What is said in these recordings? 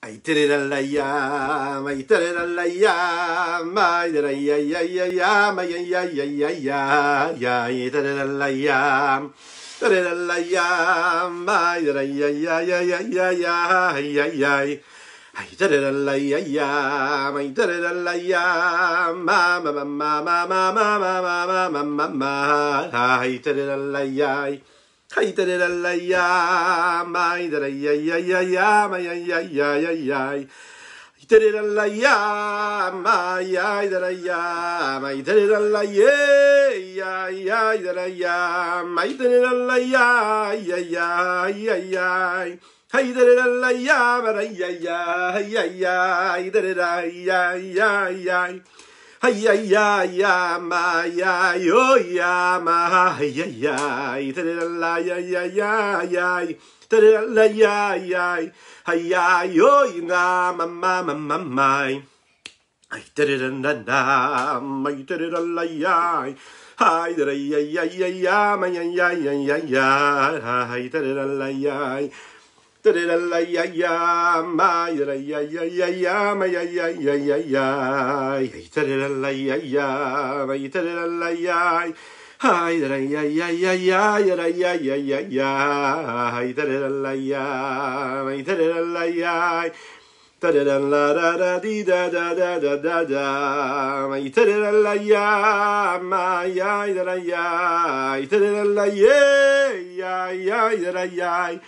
Aiterelalaya, maiterelalaya, maiterayayaya, mayayayaya, aiterelalaya, tereralaya, maiterayayayayayayayay, aiterelalaya, maitereralaya, ma ma ma ma ma ma ma ma ma ma ma ma, aitereralaya. Haiterelaya, maideraya, mayayayayay. Haiterelaya, mayayderaya, maiterelaya, yayayderaya, maiterelaya, yayayayay. Haiterelaya, marayayayayay, derayayayay. Ay ay ay ama ay oh ama ay ay ay terela ay ay ay ay terela ay ay ay ay ay oh na mama mama mai ay terela na ay terela ay ay ay terela ay ay ay ay ay ay ay ay terela ay ay Tereralaya, mayarayayaya, mayayayayay, tereralayaya, maytereralaya, hayrayayayaya, yarayayayaya, tereralaya, maytereralaya, tereralara di da da da da da da, maytereralaya, mayayaraya, tereralaya, yayayayay.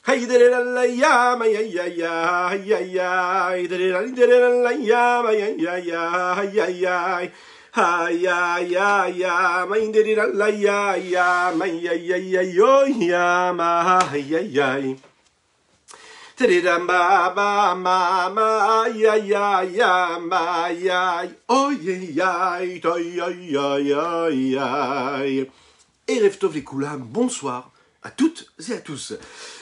Hey, did it la ya, my ya ya, ya ya, did it la ya, my ya ya, ya ya, ha ya ya ya, my did it la ya ya, my ya ya ya, yo ya, ma ya ya. Did it ma ma ma ma ya ya ya, ma ya, oh ya ya, ya ya ya ya. Erev Tov les Koulam, bonsoir à toutes et à tous.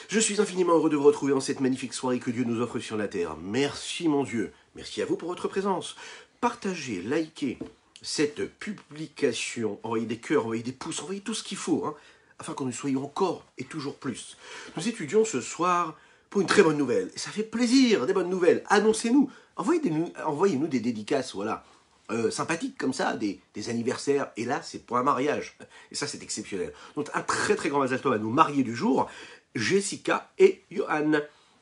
Je suis infiniment heureux de vous retrouver en cette magnifique soirée que Dieu nous offre sur la terre. Merci mon Dieu, merci à vous pour votre présence. Partagez, likez cette publication, envoyez des cœurs, envoyez des pouces, envoyez tout ce qu'il faut, hein, afin que nous soyons encore et toujours plus. Nous étudions ce soir pour une très bonne nouvelle. Et ça fait plaisir, des bonnes nouvelles. Annoncez-nous, envoyez-nous des dédicaces, voilà. Sympathiques comme ça, des anniversaires, et là c'est pour un mariage, et ça c'est exceptionnel. Donc un très très grand Mazal Tov à nos mariés du jour, Jessica et Johan.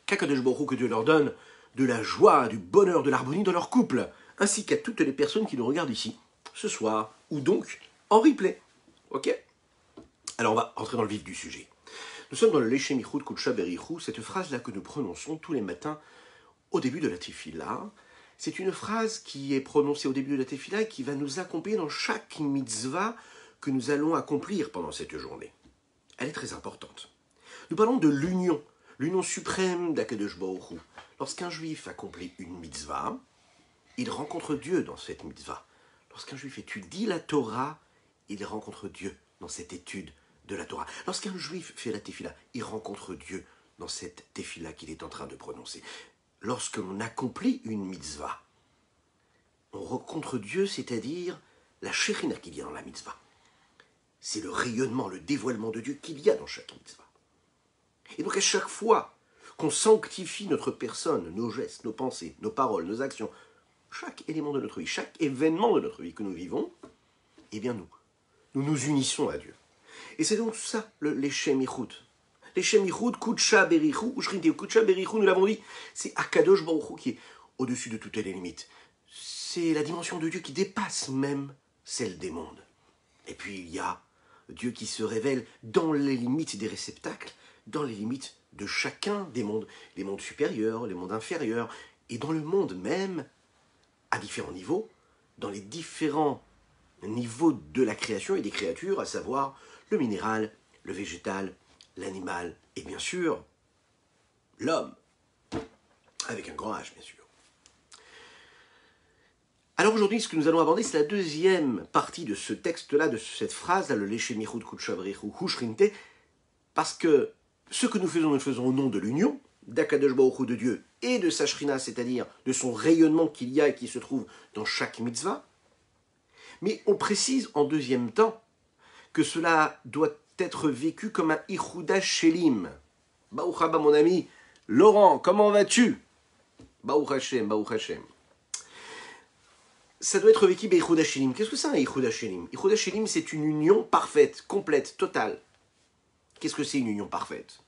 Qu'Akadosh Baruch Hu, que Dieu leur donne de la joie, du bonheur, de l'harmonie dans leur couple, ainsi qu'à toutes les personnes qui nous regardent ici, ce soir, ou donc en replay. Ok? Alors on va entrer dans le vif du sujet. Nous sommes dans le Leshem Yichud Kudsha Berichu, cette phrase-là que nous prononçons tous les matins au début de la Tefila. C'est une phrase qui est prononcée au début de la Tefila et qui va nous accompagner dans chaque mitzvah que nous allons accomplir pendant cette journée. Elle est très importante. Nous parlons de l'union suprême d'Akadosh Baruch Hu. Lorsqu'un juif accomplit une mitzvah, il rencontre Dieu dans cette mitzvah. Lorsqu'un juif étudie la Torah, il rencontre Dieu dans cette étude de la Torah. Lorsqu'un juif fait la Tefila, il rencontre Dieu dans cette Tefila qu'il est en train de prononcer. Lorsque l'on accomplit une mitzvah, on rencontre Dieu, c'est-à-dire la Shekhinah qu'il y a dans la mitzvah. C'est le rayonnement, le dévoilement de Dieu qu'il y a dans chaque mitzvah. Et donc à chaque fois qu'on sanctifie notre personne, nos gestes, nos pensées, nos paroles, nos actions, chaque élément de notre vie, chaque événement de notre vie que nous vivons, eh bien nous nous unissons à Dieu. Et c'est donc ça, le Leshem Yichud. Leshem Yichud, Kudsha Berichu, Ushrinti, Kudsha Berichu, nous l'avons dit, c'est Akadosh Baruch Hu qui est au-dessus de toutes les limites. C'est la dimension de Dieu qui dépasse même celle des mondes. Et puis il y a Dieu qui se révèle dans les limites des réceptacles, dans les limites de chacun des mondes, les mondes supérieurs, les mondes inférieurs, et dans le monde même, à différents niveaux, dans les différents niveaux de la création et des créatures, à savoir le minéral, le végétal, l'animal, et bien sûr, l'homme, avec un grand H, bien sûr. Alors aujourd'hui, ce que nous allons aborder, c'est la deuxième partie de ce texte-là, de cette phrase-là, le Leshem Yichud Kudsha Berichu Hushrinte, parce que ce que nous faisons au nom de l'union, d'Akadosh Baruch Hu, de Dieu, et de sa Shrina, c'est-à-dire de son rayonnement qu'il y a et qui se trouve dans chaque mitzvah. Mais on précise en deuxième temps que cela doit être vécu comme un Ichuda Shelim. Baruch haba mon ami, Laurent, comment vas-tu? Baruch Hashem, Baruch Hashem. Ça doit être vécu Beichud Hashelim. Qu'est-ce que c'est un Beichud Hashelim? Beichud Hashelim, c'est une union parfaite, complète, totale. Qu'est-ce que c'est une union parfaite?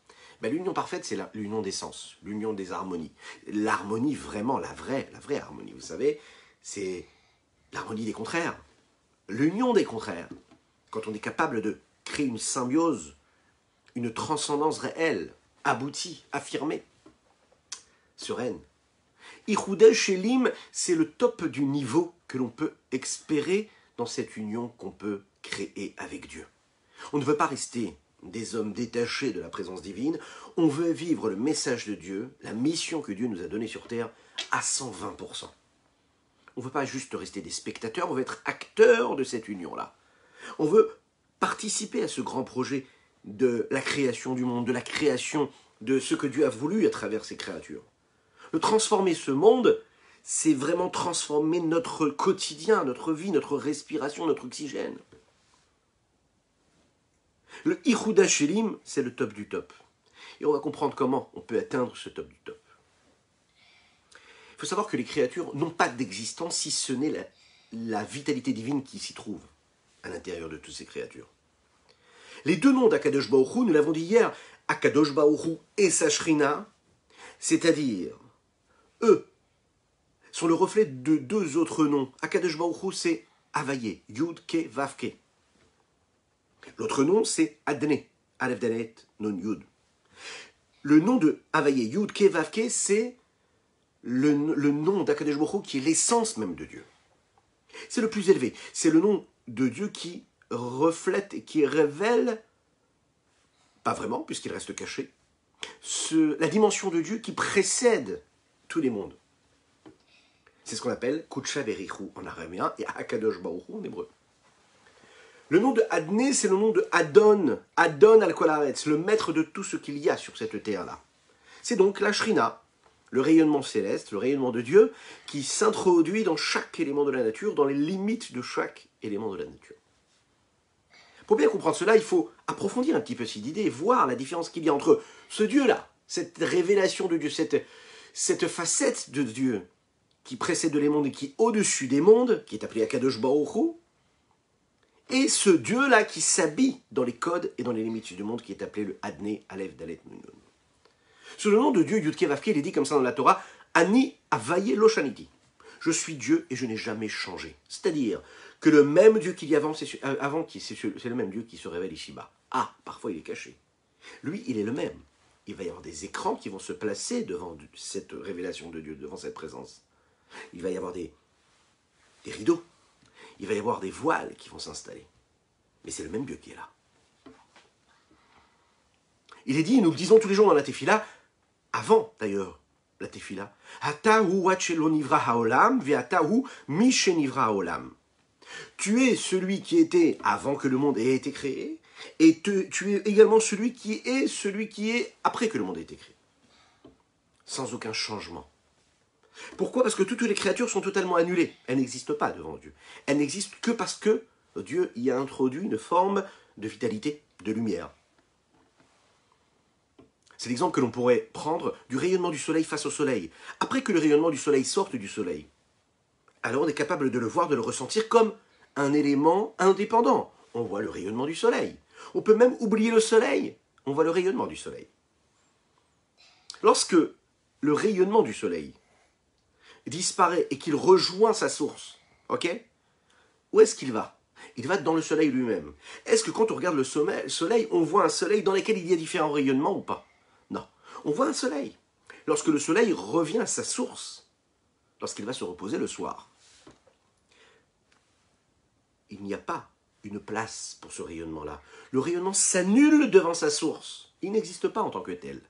Ben, l'union parfaite, c'est l'union des sens, l'union des harmonies. L'harmonie, vraiment, la vraie harmonie, vous savez, c'est l'harmonie des contraires. L'union des contraires. Quand on est capable de créer une symbiose, une transcendance réelle, aboutie, affirmée, sereine. Beichud Hashelim, c'est le top du niveau que l'on peut espérer dans cette union qu'on peut créer avec Dieu. On ne veut pas rester des hommes détachés de la présence divine, on veut vivre le message de Dieu, la mission que Dieu nous a donnée sur terre, à 120%. On ne veut pas juste rester des spectateurs, on veut être acteurs de cette union-là. On veut participer à ce grand projet de la création du monde, de la création de ce que Dieu a voulu à travers ses créatures. Le transformer ce monde, c'est vraiment transformer notre quotidien, notre vie, notre respiration, notre oxygène. Le Beichud Hashelim, c'est le top du top. Et on va comprendre comment on peut atteindre ce top du top. Il faut savoir que les créatures n'ont pas d'existence si ce n'est la vitalité divine qui s'y trouve à l'intérieur de toutes ces créatures. Les deux noms d'Akadosh Baruch Hu, nous l'avons dit hier, Akadosh Baruch Hu et sa Shrina, c'est-à-dire, eux, sont le reflet de deux autres noms. Akadosh Baruch Hu, c'est Havayé, Yud Ke Vav Ke. L'autre nom, c'est Adné, Aleph Dalet Nun Yud. Le nom de Havayé, Yud Ke Vav Ke, c'est le nom d'Akadosh Baruch Hu qui est l'essence même de Dieu. C'est le plus élevé. C'est le nom de Dieu qui reflète et qui révèle, pas vraiment puisqu'il reste caché, la dimension de Dieu qui précède tous les mondes. C'est ce qu'on appelle Kudsha Berichu en araméen et Akadosh Baruch Hu en hébreu. Le nom de Adné, c'est le nom de Adon, Adon al-Kol Haaretz, le maître de tout ce qu'il y a sur cette terre-là. C'est donc la Shrina, le rayonnement céleste, le rayonnement de Dieu, qui s'introduit dans chaque élément de la nature, dans les limites de chaque élément de la nature. Pour bien comprendre cela, il faut approfondir un petit peu cette idée et voir la différence qu'il y a entre ce Dieu-là, cette révélation de Dieu, cette facette de Dieu qui précède les mondes et qui est au-dessus des mondes, qui est appelé Akadosh Baruch Hu, et ce Dieu-là qui s'habille dans les codes et dans les limites du monde, qui est appelé le Adné, Aleph, Dalet, Nun. Sous le nom de Dieu, Yud Ke Vav Ke, il est dit comme ça dans la Torah, Ani Havayé Lo Shaniti. Je suis Dieu et je n'ai jamais changé. C'est-à-dire que le même Dieu qu'il y a avant, c'est le même Dieu qui se révèle ici-bas. Ah, parfois il est caché. Lui, il est le même. Il va y avoir des écrans qui vont se placer devant cette révélation de Dieu, devant cette présence. Il va y avoir des rideaux. Il va y avoir des voiles qui vont s'installer. Mais c'est le même Dieu qui est là. Il est dit, nous le disons tous les jours dans la Tefila, avant d'ailleurs la Tefila, Atahu Hachelo Nivra Haolam, Ve'atahu Mishe Nivra Haolam. Tu es celui qui était avant que le monde ait été créé, et tu es également celui qui est après que le monde ait été créé. Sans aucun changement. Pourquoi? Parce que toutes les créatures sont totalement annulées. Elles n'existent pas devant Dieu. Elles n'existent que parce que Dieu y a introduit une forme de vitalité, de lumière. C'est l'exemple que l'on pourrait prendre du rayonnement du soleil face au soleil. Après que le rayonnement du soleil sorte du soleil, alors on est capable de le voir, de le ressentir comme un élément indépendant. On voit le rayonnement du soleil. On peut même oublier le soleil. On voit le rayonnement du soleil. Lorsque le rayonnement du soleil disparaît et qu'il rejoint sa source, ok? Où est-ce qu'il va? Il va dans le soleil lui-même. Est-ce que quand on regarde le soleil, on voit un soleil dans lequel il y a différents rayonnements ou pas? Non. On voit un soleil. Lorsque le soleil revient à sa source, lorsqu'il va se reposer le soir, il n'y a pas une place pour ce rayonnement-là. Le rayonnement s'annule devant sa source. Il n'existe pas en tant que tel.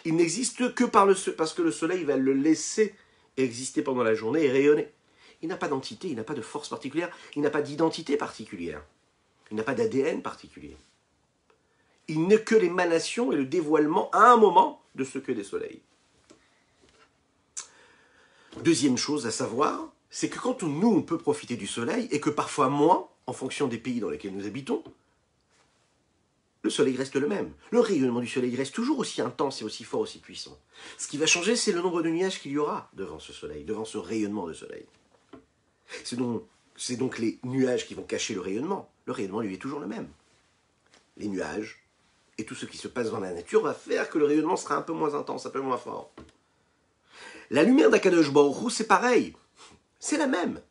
Il n'existe que parce que le soleil va le laisser exister pendant la journée et rayonner. Il n'a pas d'entité, il n'a pas de force particulière, il n'a pas d'identité particulière, il n'a pas d'ADN particulier. Il n'est que l'émanation et le dévoilement à un moment de ce que des soleils. Deuxième chose à savoir, c'est que quand nous, on peut profiter du soleil, et que parfois moins, en fonction des pays dans lesquels nous habitons, le soleil reste le même. Le rayonnement du soleil reste toujours aussi intense et aussi fort, aussi puissant. Ce qui va changer, c'est le nombre de nuages qu'il y aura devant ce soleil, devant ce rayonnement de soleil. C'est donc les nuages qui vont cacher le rayonnement. Le rayonnement, lui, est toujours le même. Les nuages et tout ce qui se passe dans la nature va faire que le rayonnement sera un peu moins intense, un peu moins fort. La lumière d'Akadosh Baruch Hu, c'est pareil. C'est la même.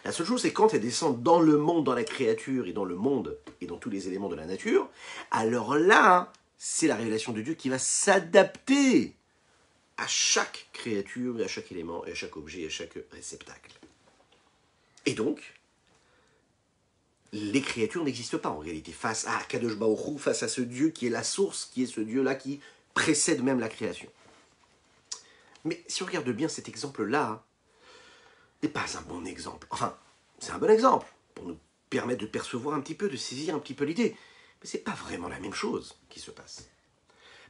La seule chose, c'est quand elle descend dans le monde, dans la créature et dans le monde et dans tous les éléments de la nature, alors là, c'est la révélation de Dieu qui va s'adapter à chaque créature, à chaque élément, à chaque objet, à chaque réceptacle. Et donc, les créatures n'existent pas en réalité face à Kadosh Baruch Hu, face à ce Dieu qui est la source, qui est ce Dieu-là qui précède même la création. Mais si on regarde bien cet exemple-là, n'est pas un bon exemple. Enfin, c'est un bon exemple pour nous permettre de percevoir un petit peu, de saisir un petit peu l'idée. Mais ce n'est pas vraiment la même chose qui se passe.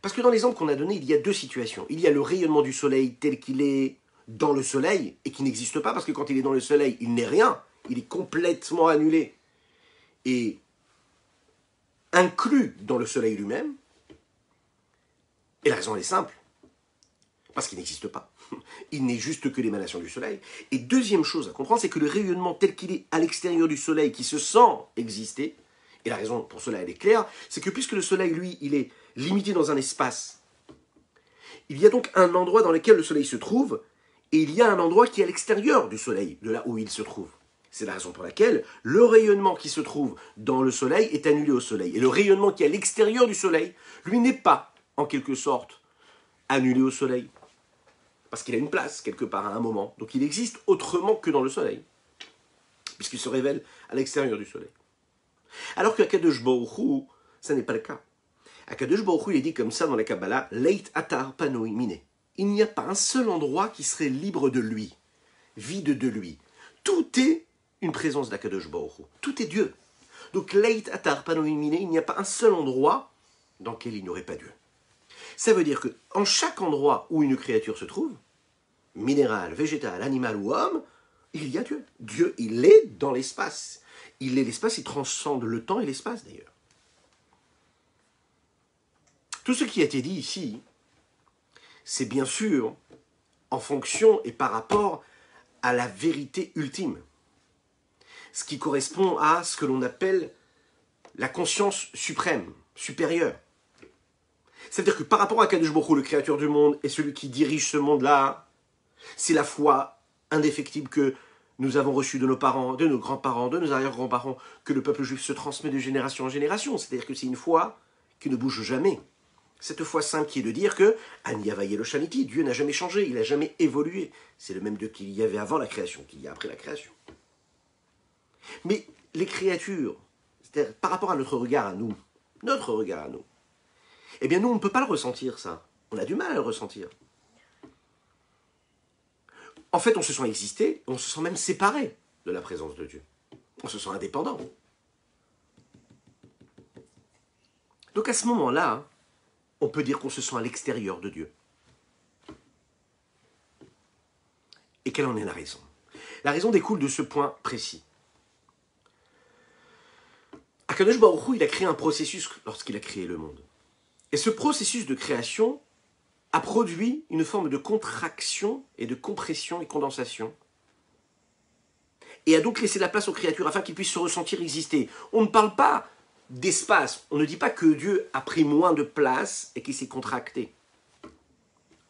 Parce que dans l'exemple qu'on a donné, il y a deux situations. Il y a le rayonnement du soleil tel qu'il est dans le soleil et qui n'existe pas parce que quand il est dans le soleil, il n'est rien. Il est complètement annulé et inclus dans le soleil lui-même. Et la raison elle est simple. Parce qu'il n'existe pas. Il n'est juste que l'émanation du soleil. Et deuxième chose à comprendre, c'est que le rayonnement tel qu'il est à l'extérieur du soleil, qui se sent exister, et la raison pour cela elle est claire, c'est que puisque le soleil, lui, il est limité dans un espace, il y a donc un endroit dans lequel le soleil se trouve, et il y a un endroit qui est à l'extérieur du soleil, de là où il se trouve. C'est la raison pour laquelle le rayonnement qui se trouve dans le soleil est annulé au soleil. Et le rayonnement qui est à l'extérieur du soleil, lui, n'est pas, en quelque sorte, annulé au soleil. Parce qu'il a une place, quelque part, à un moment. Donc il existe autrement que dans le soleil. Puisqu'il se révèle à l'extérieur du soleil. Alors qu'Akadosh Baruch Hu, ça n'est pas le cas. Akadosh Baruch Hu, il est dit comme ça dans la Kabbalah, Leit atar panoi mine. Il n'y a pas un seul endroit qui serait libre de lui, vide de lui. Tout est une présence d'Akadosh Baruch Hu. Tout est Dieu. Donc Leit atar panoi mine, il n'y a pas un seul endroit dans lequel il n'y aurait pas Dieu. Ça veut dire qu'en chaque endroit où une créature se trouve, minéral, végétal, animal ou homme, il y a Dieu. Dieu, il est dans l'espace. Il est l'espace, il transcende le temps et l'espace d'ailleurs. Tout ce qui a été dit ici, c'est bien sûr en fonction et par rapport à la vérité ultime. Ce qui correspond à ce que l'on appelle la conscience suprême, supérieure. C'est-à-dire que par rapport à Kadosh Baruch Hu, le créateur du monde, et celui qui dirige ce monde-là, c'est la foi indéfectible que nous avons reçue de nos parents, de nos grands-parents, de nos arrière-grands-parents, que le peuple juif se transmet de génération en génération. C'est-à-dire que c'est une foi qui ne bouge jamais. Cette foi simple qui est de dire que Aniavaye lo Shaniti, Dieu n'a jamais changé, il n'a jamais évolué. C'est le même Dieu qu'il y avait avant la création, qu'il y a après la création. Mais les créatures, c'est-à-dire par rapport à notre regard à nous, eh bien nous, on ne peut pas le ressentir, ça. On a du mal à le ressentir. En fait, on se sent exister, on se sent même séparé de la présence de Dieu. On se sent indépendant. Donc à ce moment-là, on peut dire qu'on se sent à l'extérieur de Dieu. Et quelle en est la raison? La raison découle de ce point précis. Akadosh Baruch Hu, il a créé un processus lorsqu'il a créé le monde. Et ce processus de création a produit une forme de contraction et de compression et condensation. Et a donc laissé la place aux créatures afin qu'ils puissent se ressentir exister. On ne parle pas d'espace. On ne dit pas que Dieu a pris moins de place et qu'il s'est contracté.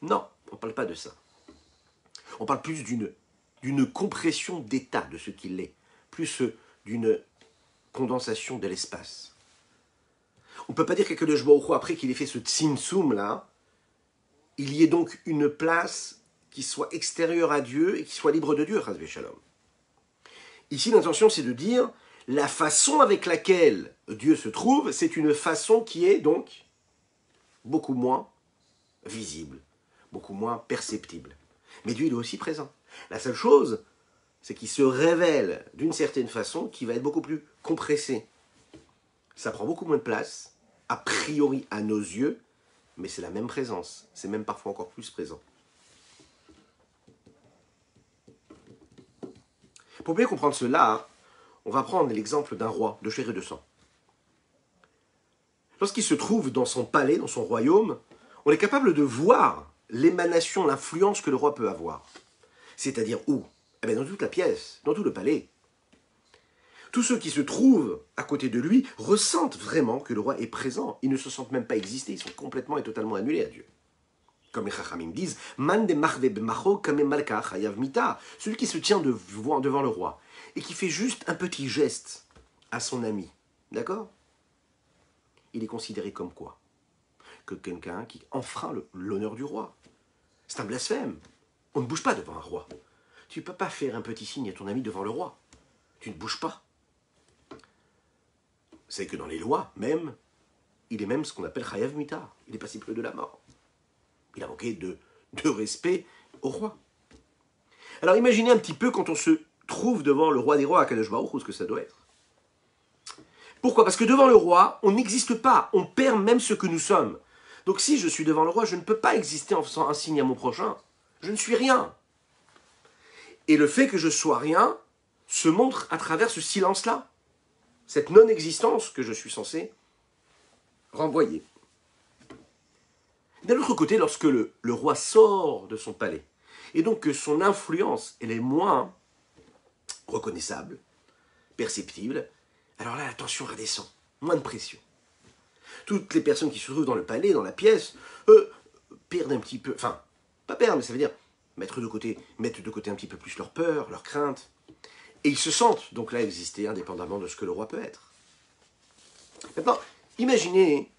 Non, on ne parle pas de ça. On parle plus d'une compression d'état de ce qu'il est, plus d'une condensation de l'espace. On ne peut pas dire qu'Akadosh Baruch Hu, après qu'il ait fait ce tzimtzum là, il y ait donc une place qui soit extérieure à Dieu et qui soit libre de Dieu, chas v'shalom. Ici, l'intention, c'est de dire la façon avec laquelle Dieu se trouve, c'est une façon qui est donc beaucoup moins visible, beaucoup moins perceptible. Mais Dieu, il est aussi présent. La seule chose, c'est qu'il se révèle d'une certaine façon qui va être beaucoup plus compressée. Ça prend beaucoup moins de place, a priori à nos yeux, mais c'est la même présence. C'est même parfois encore plus présent. Pour bien comprendre cela, on va prendre l'exemple d'un roi de chair et de sang. lorsqu'il se trouve dans son palais, dans son royaume, on est capable de voir l'émanation, l'influence que le roi peut avoir. C'est-à-dire où? Eh bien, dans toute la pièce, dans tout le palais. Tous ceux qui se trouvent à côté de lui ressentent vraiment que le roi est présent. Ils ne se sentent même pas exister, ils sont complètement et totalement annulés à Dieu. Comme les Chachamim disent, Man de macho kame malka chayav mita. Celui qui se tient devant le roi et qui fait juste un petit geste à son ami, d'accord? Il est considéré comme quoi? Que quelqu'un qui enfreint l'honneur du roi. C'est un blasphème. On ne bouge pas devant un roi. Tu ne peux pas faire un petit signe à ton ami devant le roi. Tu ne bouges pas. C'est que dans les lois, même, il est même ce qu'on appelle chayav mita. Il est passible de la mort. Il a manqué de respect au roi. Alors imaginez un petit peu quand on se trouve devant le roi des rois, Akadosh Baruch Hu, ce que ça doit être. Pourquoi? Parce que devant le roi, on n'existe pas. On perd même ce que nous sommes. Donc si je suis devant le roi, je ne peux pas exister en faisant un signe à mon prochain. Je ne suis rien. Et le fait que je sois rien se montre à travers ce silence-là. Cette non-existence que je suis censé renvoyer. D'un autre côté, lorsque le roi sort de son palais, et donc que son influence elle est moins reconnaissable, perceptible, alors là la tension redescend, moins de pression. Toutes les personnes qui se trouvent dans le palais, dans la pièce, perdent un petit peu, enfin, pas perdre, mais ça veut dire mettre de côté un petit peu plus leur peur, leur crainte, et ils se sentent donc là exister indépendamment de ce que le roi peut être. Maintenant, imaginez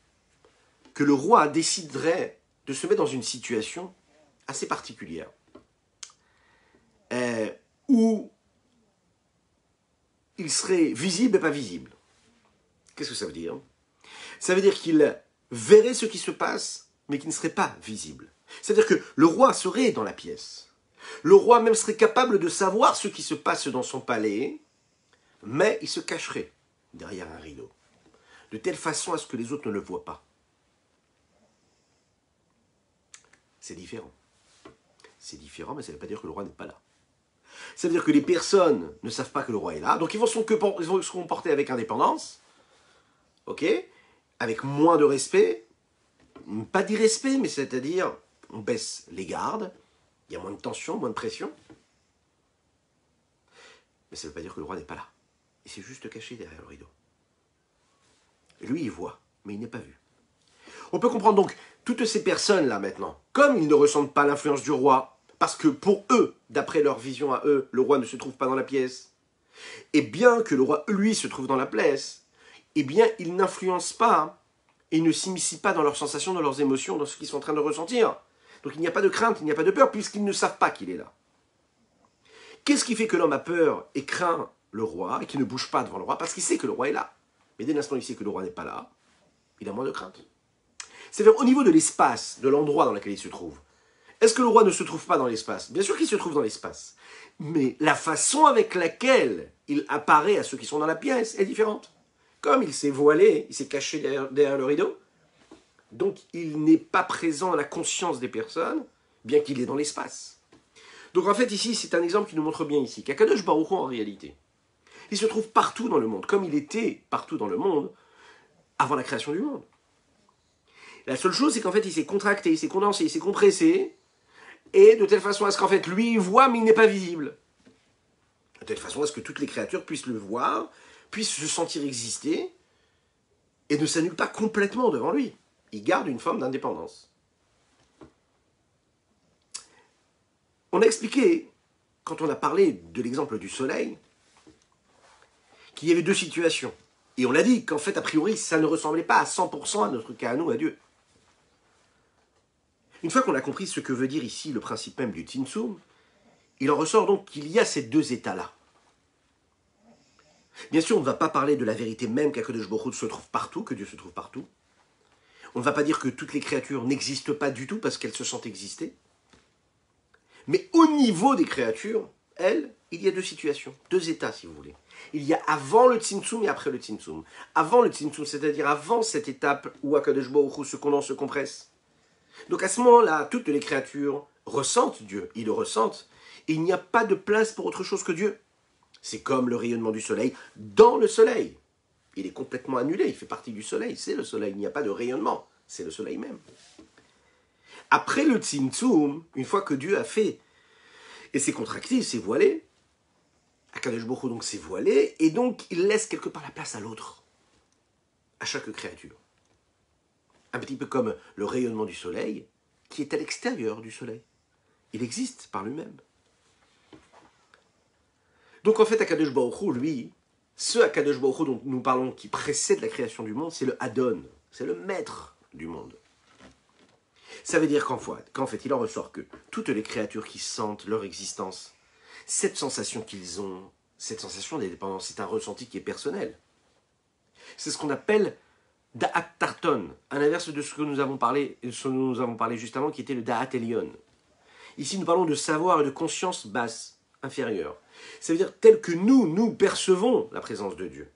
que le roi déciderait de se mettre dans une situation assez particulière, où il serait visible et pas visible. Qu'est-ce que ça veut dire? Ça veut dire qu'il verrait ce qui se passe, mais qui ne serait pas visible. C'est-à-dire que le roi serait dans la pièce. Le roi même serait capable de savoir ce qui se passe dans son palais, mais il se cacherait derrière un rideau, de telle façon à ce que les autres ne le voient pas. C'est différent. C'est différent, mais ça ne veut pas dire que le roi n'est pas là. Ça veut dire que les personnes ne savent pas que le roi est là, donc ils vont se comporter avec indépendance, ok, avec moins de respect, pas d'irrespect, mais c'est-à-dire on baisse les gardes, il y a moins de tension, moins de pression. Mais ça ne veut pas dire que le roi n'est pas là. Il s'est juste caché derrière le rideau. Lui, il voit, mais il n'est pas vu. On peut comprendre donc toutes ces personnes-là maintenant, comme ils ne ressentent pas l'influence du roi, parce que pour eux, d'après leur vision à eux, le roi ne se trouve pas dans la pièce, et bien que le roi, lui, se trouve dans la pièce, eh bien, il n'influence pas et ne s'immisce pas dans leurs sensations, dans leurs émotions, dans ce qu'ils sont en train de ressentir. Donc il n'y a pas de crainte, il n'y a pas de peur, puisqu'ils ne savent pas qu'il est là. Qu'est-ce qui fait que l'homme a peur et craint le roi, et qu'il ne bouge pas devant le roi? Parce qu'il sait que le roi est là. Mais dès l'instant où il sait que le roi n'est pas là, il a moins de crainte. C'est-à-dire au niveau de l'espace, de l'endroit dans lequel il se trouve. Est-ce que le roi ne se trouve pas dans l'espace? Bien sûr qu'il se trouve dans l'espace. Mais la façon avec laquelle il apparaît à ceux qui sont dans la pièce est différente. Comme il s'est voilé, il s'est caché derrière le rideau, donc il n'est pas présent dans la conscience des personnes, bien qu'il est dans l'espace. Donc en fait ici, c'est un exemple qui nous montre bien ici qu'Akadosh Baruch Hu en réalité, il se trouve partout dans le monde, comme il était partout dans le monde avant la création du monde. La seule chose, c'est qu'en fait, il s'est contracté, il s'est condensé, il s'est compressé, et de telle façon à ce qu'en fait, lui, il voit, mais il n'est pas visible. De telle façon à ce que toutes les créatures puissent le voir, puissent se sentir exister, et ne s'annulent pas complètement devant lui. Il garde une forme d'indépendance. On a expliqué, quand on a parlé de l'exemple du soleil, qu'il y avait deux situations. Et on l'a dit qu'en fait, a priori, ça ne ressemblait pas à 100% à notre cas à nous, à Dieu. Une fois qu'on a compris ce que veut dire ici le principe même du Tzimtzum, il en ressort donc qu'il y a ces deux états-là. Bien sûr, on ne va pas parler de la vérité même qu'Akadosh Baruch Hu se trouve partout, que Dieu se trouve partout. On ne va pas dire que toutes les créatures n'existent pas du tout parce qu'elles se sentent exister. Mais au niveau des créatures, elles, il y a deux situations, deux états si vous voulez. Il y a avant le Tzimtzum et après le Tzimtzum. Avant le Tzimtzum, c'est-à-dire avant cette étape où Akadosh Baruch Hu se condense, se compresse. Donc à ce moment-là, toutes les créatures ressentent Dieu, ils le ressentent, et il n'y a pas de place pour autre chose que Dieu. C'est comme le rayonnement du soleil dans le soleil. Il est complètement annulé, il fait partie du soleil, c'est le soleil, il n'y a pas de rayonnement, c'est le soleil même. Après le Tzimtzum, une fois que Dieu a fait, et s'est contracté, s'est voilé, Akadosh Baruch Hu donc s'est voilé, et donc il laisse quelque part la place à l'autre, à chaque créature. Un petit peu comme le rayonnement du soleil, qui est à l'extérieur du soleil. Il existe par lui-même. Donc en fait, Akadosh Baruch Hu, lui, ce Akadosh Baruch Hu dont nous parlons, qui précède la création du monde, c'est le Adon, c'est le maître du monde. Ça veut dire qu'en fait, il en ressort que toutes les créatures qui sentent leur existence, cette sensation qu'ils ont, cette sensation d'indépendance, c'est un ressenti qui est personnel. C'est ce qu'on appelle Da'at Tarton, un inverse de ce que nous avons parlé juste avant, qui était le Da'at Elyon. Ici, nous parlons de savoir et de conscience basse, inférieure. Ça veut dire tel que nous percevons la présence de Dieu.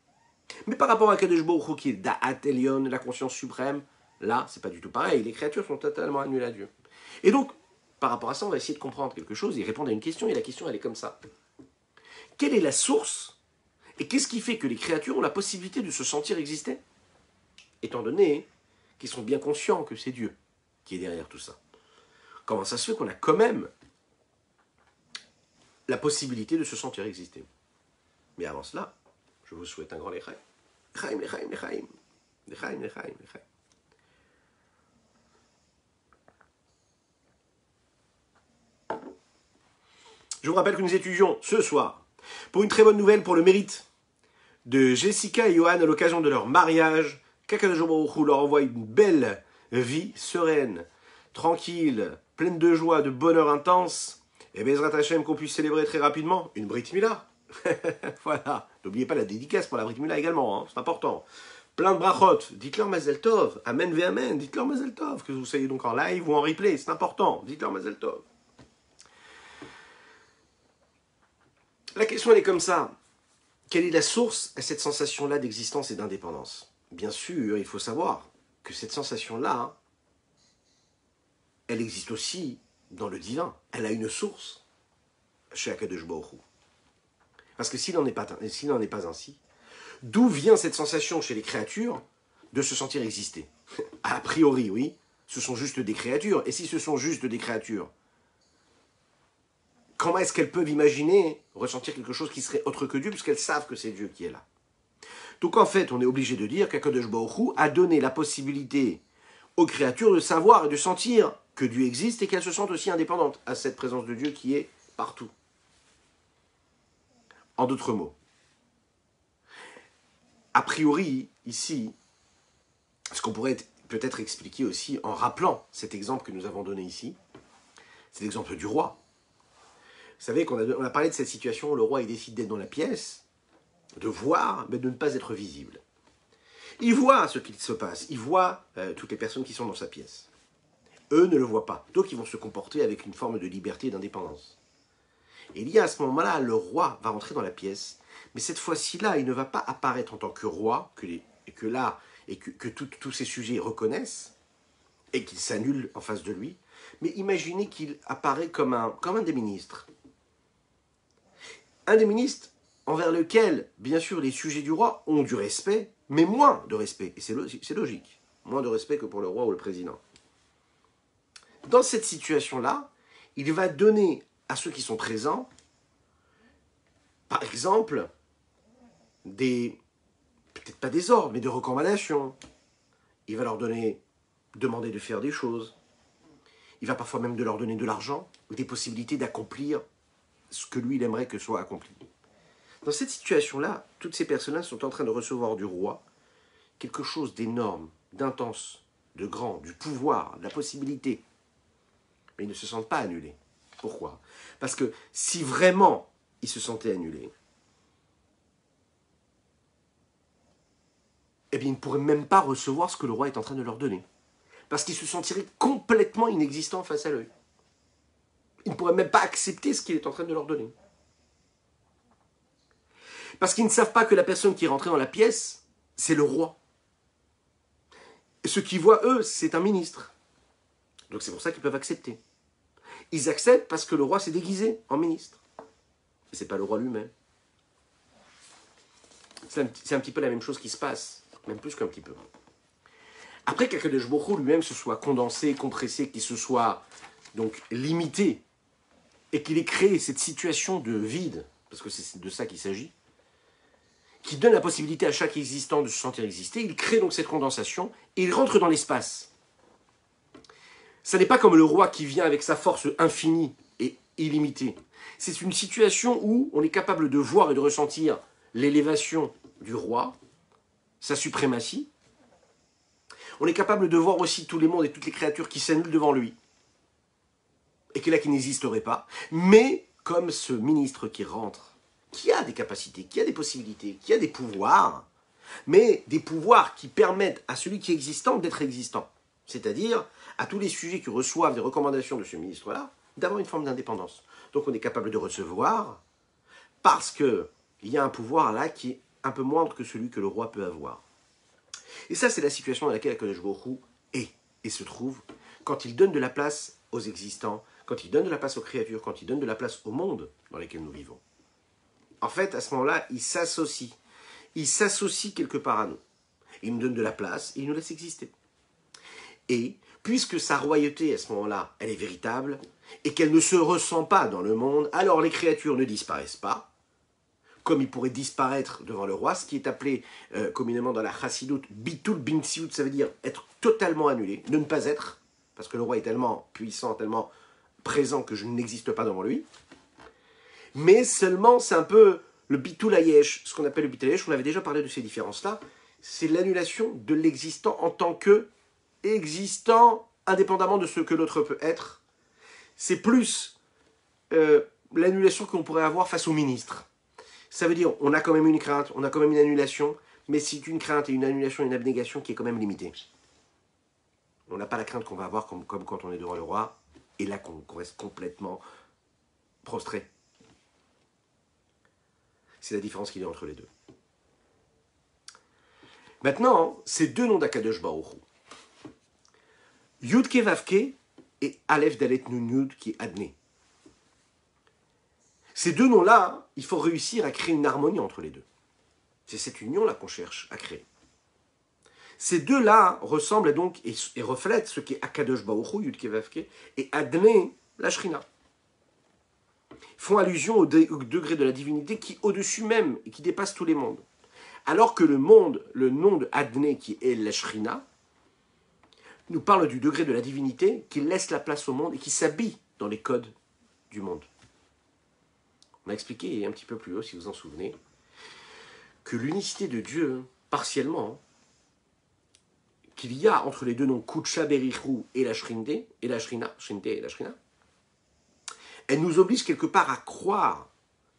Mais par rapport à Kadosh Baruch Hu, qui est Da'at Elyon, la conscience suprême, là, c'est pas du tout pareil. Les créatures sont totalement annulées à Dieu. Et donc, par rapport à ça, on va essayer de comprendre quelque chose et répondre à une question. Et la question, elle est comme ça. Quelle est la source et qu'est-ce qui fait que les créatures ont la possibilité de se sentir exister, étant donné qu'ils sont bien conscients que c'est Dieu qui est derrière tout ça? Comment ça se fait qu'on a quand même la possibilité de se sentir exister? Mais avant cela, je vous souhaite un grand lechaim. Lechaim, lechaim, lechaim. Lechaim, lechaim, lechaim. Je vous rappelle que nous étudions ce soir pour une très bonne nouvelle pour le mérite de Jessica et Johan à l'occasion de leur mariage. Qu'Akadosh Baruch Hu leur envoie une belle vie sereine, tranquille, pleine de joie, de bonheur intense. Et Bezrat Hashem qu'on puisse célébrer très rapidement une Brit Mila. Voilà. N'oubliez pas la dédicace pour la Brit Mila également, hein, c'est important. Plein de brachot. Dites-leur Mazel Tov. Amen ve Amen. Dites-leur Mazel Tov. Que vous soyez donc en live ou en replay, c'est important. Dites-leur Mazel Tov. La question, elle est comme ça. Quelle est la source à cette sensation-là d'existence et d'indépendance? Bien sûr, il faut savoir que cette sensation-là, elle existe aussi dans le divin. Elle a une source chez Akadosh Baruch Hu. Parce que s'il n'en est pas ainsi, d'où vient cette sensation chez les créatures de se sentir exister? A priori, oui, ce sont juste des créatures. Et si ce sont juste des créatures, comment est-ce qu'elles peuvent imaginer ressentir quelque chose qui serait autre que Dieu, puisqu'elles savent que c'est Dieu qui est là? Donc en fait, on est obligé de dire qu'Akadosh Baruch Hu a donné la possibilité aux créatures de savoir et de sentir que Dieu existe et qu'elles se sentent aussi indépendantes à cette présence de Dieu qui est partout. En d'autres mots, a priori, ici, ce qu'on pourrait peut-être expliquer aussi en rappelant cet exemple que nous avons donné ici, c'est l'exemple du roi. Vous savez qu'on a parlé de cette situation où le roi il décide d'être dans la pièce, de voir, mais de ne pas être visible. Il voit ce qu'il se passe, il voit toutes les personnes qui sont dans sa pièce. Eux ne le voient pas, donc ils vont se comporter avec une forme de liberté et d'indépendance. Et il y a à ce moment-là, le roi va rentrer dans la pièce, mais cette fois-ci-là, il ne va pas apparaître en tant que roi, que tous ces sujets reconnaissent, et qu'ils s'annulent en face de lui, mais imaginez qu'il apparaît comme un des ministres. Un des ministres envers lequel, bien sûr, les sujets du roi ont du respect, mais moins de respect. Et c'est logique. Moins de respect que pour le roi ou le président. Dans cette situation-là, il va donner à ceux qui sont présents, par exemple, peut-être pas des ordres, mais des recommandations. Il va leur demander de faire des choses. Il va parfois même leur donner de l'argent, ou des possibilités d'accomplir ce que lui, il aimerait que soit accompli. Dans cette situation-là, toutes ces personnes-là sont en train de recevoir du roi quelque chose d'énorme, d'intense, de grand, du pouvoir, de la possibilité. Mais ils ne se sentent pas annulés. Pourquoi? Parce que si vraiment ils se sentaient annulés, eh bien ils ne pourraient même pas recevoir ce que le roi est en train de leur donner. Parce qu'ils se sentiraient complètement inexistants face à lui. Ils ne pourraient même pas accepter ce qu'il est en train de leur donner. Parce qu'ils ne savent pas que la personne qui est rentrée dans la pièce, c'est le roi. Et ce qu'ils voient, eux, c'est un ministre. Donc c'est pour ça qu'ils peuvent accepter. Ils acceptent parce que le roi s'est déguisé en ministre. Et ce n'est pas le roi lui-même. C'est un petit peu la même chose qui se passe, même plus qu'un petit peu. Après qu'Akadosh Baruch Hu lui-même se soit condensé, compressé, qu'il se soit donc limité, et qu'il ait créé cette situation de vide, parce que c'est de ça qu'il s'agit, qui donne la possibilité à chaque existant de se sentir exister, il crée donc cette condensation, et il rentre dans l'espace. Ça n'est pas comme le roi qui vient avec sa force infinie et illimitée. C'est une situation où on est capable de voir et de ressentir l'élévation du roi, sa suprématie. On est capable de voir aussi tous les mondes et toutes les créatures qui s'annulent devant lui, et qui n'existeraient pas. Mais comme ce ministre qui rentre, qui a des capacités, qui a des possibilités, qui a des pouvoirs, mais des pouvoirs qui permettent à celui qui est existant d'être existant. C'est-à-dire à tous les sujets qui reçoivent des recommandations de ce ministre-là, d'avoir une forme d'indépendance. Donc on est capable de recevoir, parce qu'il y a un pouvoir là qui est un peu moindre que celui que le roi peut avoir. Et ça, c'est la situation dans laquelle Akadosh Baruch Hu est et se trouve quand il donne de la place aux existants, quand il donne de la place aux créatures, quand il donne de la place au monde dans lequel nous vivons. En fait, à ce moment-là, il s'associe. Il s'associe quelque part à nous. Il nous donne de la place et il nous laisse exister. Et puisque sa royauté, à ce moment-là, elle est véritable, et qu'elle ne se ressent pas dans le monde, alors les créatures ne disparaissent pas, comme ils pourraient disparaître devant le roi, ce qui est appelé communément dans la Chassidut, bitul bintsiut, ça veut dire être totalement annulé, ne pas être, parce que le roi est tellement puissant, tellement présent que je n'existe pas devant lui. Mais seulement, c'est un peu le bitul hayesh, ce qu'on appelle le bitul hayesh, on avait déjà parlé de ces différences-là, c'est l'annulation de l'existant en tant que existant, indépendamment de ce que l'autre peut être. C'est plus l'annulation qu'on pourrait avoir face au ministre. Ça veut dire, on a quand même une crainte, on a quand même une annulation, mais c'est une crainte et une annulation et une abnégation qui est quand même limitée. On n'a pas la crainte qu'on va avoir comme quand on est devant le roi, et là qu'on reste complètement prostré. C'est la différence qu'il y a entre les deux. Maintenant, ces deux noms d'Akadosh Baruch Hu, Yud-Ke Vav-Ke et Aleph Dalet Nun Yud qui est Adné. Ces deux noms-là, il faut réussir à créer une harmonie entre les deux. C'est cette union-là qu'on cherche à créer. Ces deux-là ressemblent donc et reflètent ce qu'est Akadosh Baruch Hu, Yud-Ke Vav-Ke, et Adné, la Shrina. Font allusion au degré de la divinité qui est au-dessus même et qui dépasse tous les mondes. Alors que le nom de Adné, qui est la Shrina, nous parle du degré de la divinité qui laisse la place au monde et qui s'habille dans les codes du monde. On a expliqué un petit peu plus haut, si vous en souvenez, que l'unicité de Dieu, partiellement, qu'il y a entre les deux noms Kutsha Berichu et la Shrinde, et la Shrina, Shrinde et la Shrina, elle nous oblige quelque part à croire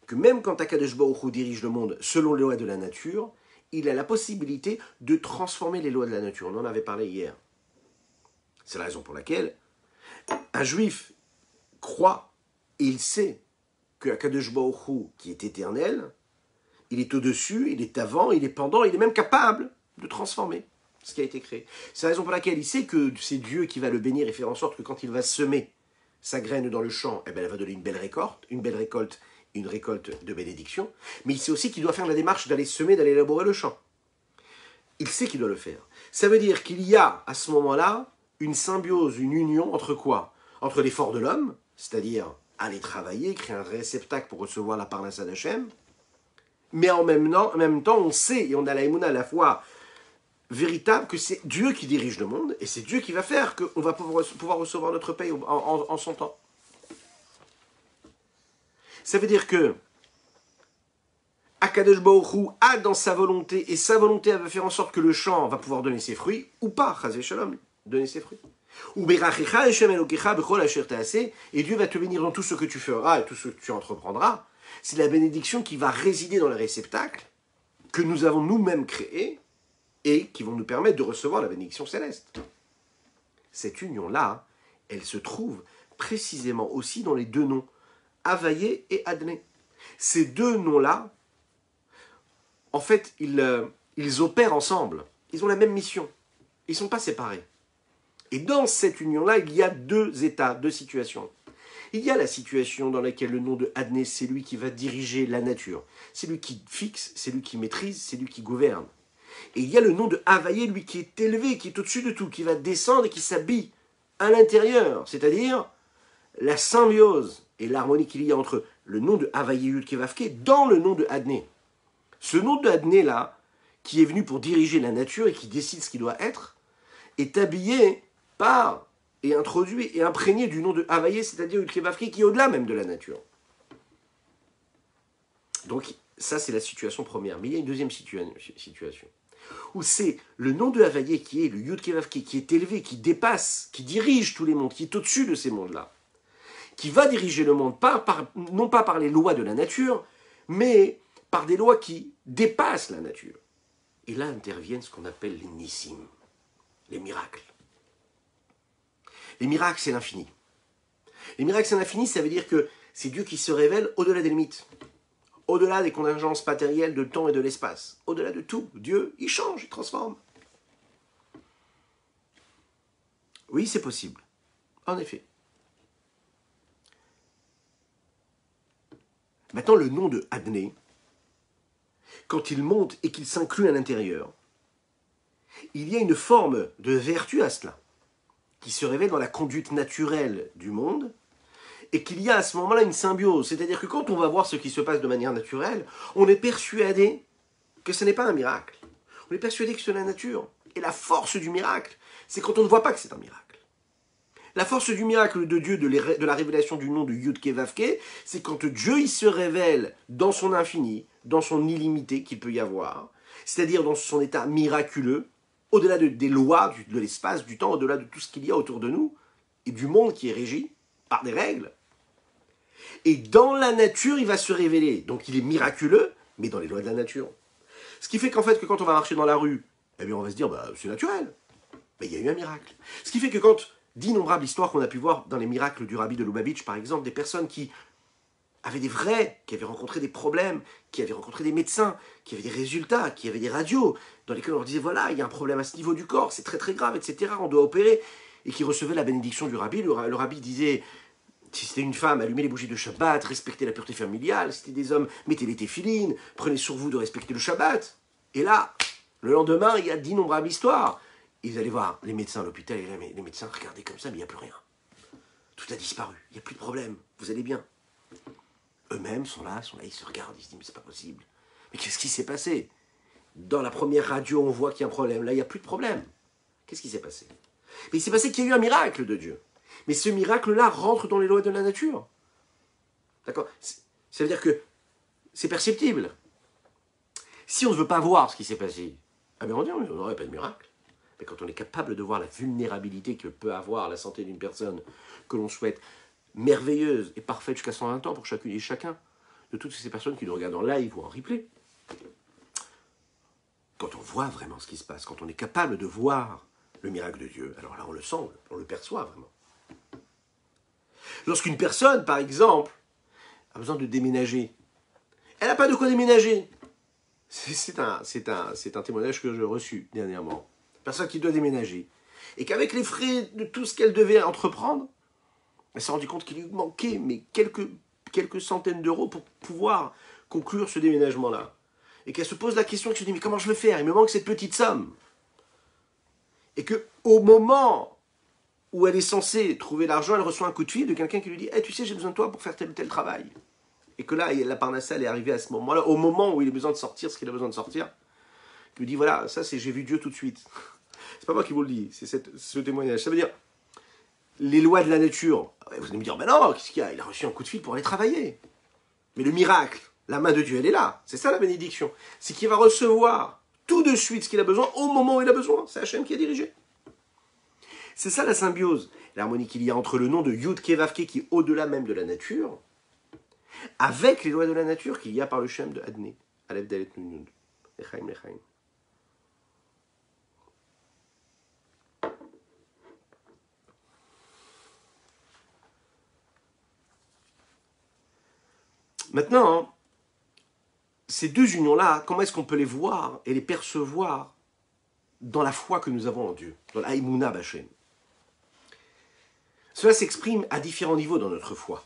que même quand Akadosh Baruch Hu dirige le monde selon les lois de la nature, il a la possibilité de transformer les lois de la nature. On en avait parlé hier. C'est la raison pour laquelle un juif croit et il sait que Akadosh Baruch Hu, qui est éternel, il est au-dessus, il est avant, il est pendant, il est même capable de transformer ce qui a été créé. C'est la raison pour laquelle il sait que c'est Dieu qui va le bénir et faire en sorte que quand il va semer sa graine dans le champ, eh bien, elle va donner une belle récolte, une récolte de bénédiction. Mais il sait aussi qu'il doit faire la démarche d'aller semer, d'aller élaborer le champ. Il sait qu'il doit le faire. Ça veut dire qu'il y a, à ce moment-là, une symbiose, une union entre quoi? Entre l'effort de l'homme, c'est-à-dire aller travailler, créer un réceptacle pour recevoir la parnassa d'Hachem, mais en même temps, on sait, et on a la émouna à la fois véritable, que c'est Dieu qui dirige le monde, et c'est Dieu qui va faire qu'on va pouvoir recevoir notre paye en son temps. Ça veut dire que Akadosh Baruch Hu a dans sa volonté, et sa volonté elle va faire en sorte que le champ va pouvoir donner ses fruits, ou pas, Chazé Shalom, donner ses fruits. Et Dieu va te bénir dans tout ce que tu feras et tout ce que tu entreprendras. C'est la bénédiction qui va résider dans le réceptacle que nous avons nous-mêmes créé et qui vont nous permettre de recevoir la bénédiction céleste. Cette union-là, elle se trouve précisément aussi dans les deux noms, Havayé et Adné. Ces deux noms-là, en fait, ils opèrent ensemble. Ils ont la même mission. Ils ne sont pas séparés. Et dans cette union-là, il y a deux états, deux situations. Il y a la situation dans laquelle le nom de Adné, c'est lui qui va diriger la nature. C'est lui qui fixe, c'est lui qui maîtrise, c'est lui qui gouverne. Et il y a le nom de Havaïe, lui qui est élevé, qui est au-dessus de tout, qui va descendre et qui s'habille à l'intérieur. C'est-à-dire la symbiose et l'harmonie qu'il y a entre le nom de Havaïe Yud Kevavke dans le nom de Adné. Ce nom de Adné-là, qui est venu pour diriger la nature et qui décide ce qu'il doit être, est habillé par et introduit et imprégné du nom de Havaïe, c'est-à-dire Yud Kevavke, qui est au-delà même de la nature. Donc ça c'est la situation première. Mais il y a une deuxième situation, où c'est le nom de Havaïe qui est le Yud Kevavke, qui est élevé, qui dépasse, qui dirige tous les mondes, qui est au-dessus de ces mondes-là, qui va diriger le monde, non pas par les lois de la nature, mais par des lois qui dépassent la nature. Et là interviennent ce qu'on appelle les nissim, les miracles. Les miracles, c'est l'infini. Les miracles, c'est l'infini, ça veut dire que c'est Dieu qui se révèle au-delà des limites, au-delà des contingences matérielles de temps et de l'espace, au-delà de tout. Dieu, il change, il transforme. Oui, c'est possible, en effet. Maintenant, le nom de Adné, quand il monte et qu'il s'inclut à l'intérieur, il y a une forme de vertu à cela, qui se révèle dans la conduite naturelle du monde, et qu'il y a à ce moment-là une symbiose. C'est-à-dire que quand on va voir ce qui se passe de manière naturelle, on est persuadé que ce n'est pas un miracle. On est persuadé que c'est la nature. Et la force du miracle, c'est quand on ne voit pas que c'est un miracle. La force du miracle de Dieu, de la révélation du nom de Yud Kevavke, c'est quand Dieu il se révèle dans son infini, dans son illimité qu'il peut y avoir, c'est-à-dire dans son état miraculeux, au-delà des lois de l'espace, du temps, au-delà de tout ce qu'il y a autour de nous, et du monde qui est régi par des règles. Et dans la nature, il va se révéler. Donc il est miraculeux, mais dans les lois de la nature. Ce qui fait qu'en fait, que quand on va marcher dans la rue, eh bien on va se dire, c'est naturel. Mais il y a eu un miracle. Ce qui fait que quand d'innombrables histoires qu'on a pu voir dans les miracles du Rabbi de Lubavitch, par exemple, des personnes qui avaient des vrais, qui avaient rencontré des problèmes, qui avaient rencontré des médecins, qui avaient des résultats, qui avaient des radios, dans lesquels on leur disait, voilà, il y a un problème à ce niveau du corps, c'est très très grave, etc., on doit opérer, et qui recevaient la bénédiction du Rabbi. Le Rabbi disait, si c'était une femme, allumez les bougies de Shabbat, respectez la pureté familiale, si c'était des hommes, mettez les téphilines, prenez sur vous de respecter le Shabbat. Et là, le lendemain, il y a d'innombrables histoires. Ils allaient voir les médecins à l'hôpital, et là, les médecins regardaient comme ça, mais il n'y a plus rien. Tout a disparu, il n'y a plus de problème, vous allez bien. Eux-mêmes sont là, ils se regardent, ils se disent, mais c'est pas possible. Mais qu'est-ce qui s'est passé? Dans la première radio, on voit qu'il y a un problème, là, il n'y a plus de problème. Qu'est-ce qui s'est passé? Mais il s'est passé qu'il y a eu un miracle de Dieu. Mais ce miracle-là rentre dans les lois de la nature. D'accord? Ça veut dire que c'est perceptible. Si on ne veut pas voir ce qui s'est passé, ah bien on dit, on n'aurait pas de miracle. Mais quand on est capable de voir la vulnérabilité que peut avoir la santé d'une personne que l'on souhaite merveilleuse et parfaite jusqu'à 120 ans pour chacune et chacun de toutes ces personnes qui nous regardent en live ou en replay, quand on voit vraiment ce qui se passe, quand on est capable de voir le miracle de Dieu, alors là on le sent, on le perçoit vraiment. Lorsqu'une personne, par exemple, a besoin de déménager, elle n'a pas de quoi déménager. C'est un témoignage que j'ai reçu dernièrement. Une personne qui doit déménager. Et qu'avec les frais de tout ce qu'elle devait entreprendre, elle s'est rendue compte qu'il lui manquait mais quelques centaines d'euros pour pouvoir conclure ce déménagement-là. Et qu'elle se pose la question, qu'elle se dit, mais comment je vais faire? Il me manque cette petite somme. Et qu'au moment où elle est censée trouver l'argent, elle reçoit un coup de fil de quelqu'un qui lui dit, hey, tu sais, j'ai besoin de toi pour faire tel ou tel travail. Et que là, la parnassa, elle est arrivée à ce moment-là, au moment où il a besoin de sortir ce qu'il a besoin de sortir. Il lui dit, voilà, ça c'est j'ai vu Dieu tout de suite. C'est pas moi qui vous le dis, c'est ce témoignage. Ça veut dire, les lois de la nature, vous allez me dire, ben non, qu'est-ce qu'il y a? Il a reçu un coup de fil pour aller travailler. Mais le miracle, la main de Dieu, elle est là. C'est ça la bénédiction. C'est qu'il va recevoir tout de suite ce qu'il a besoin au moment où il a besoin. C'est Hachem qui a dirigé. C'est ça la symbiose, l'harmonie qu'il y a entre le nom de Yud Kevavke qui est au-delà même de la nature, avec les lois de la nature qu'il y a par le Shem de Adné. Aleph Dalet Nun Yud. Lechaim, lechaim. Maintenant, ces deux unions-là, comment est-ce qu'on peut les voir et les percevoir dans la foi que nous avons en Dieu, dans l'Aïmouna B'Hashem? Cela s'exprime à différents niveaux dans notre foi.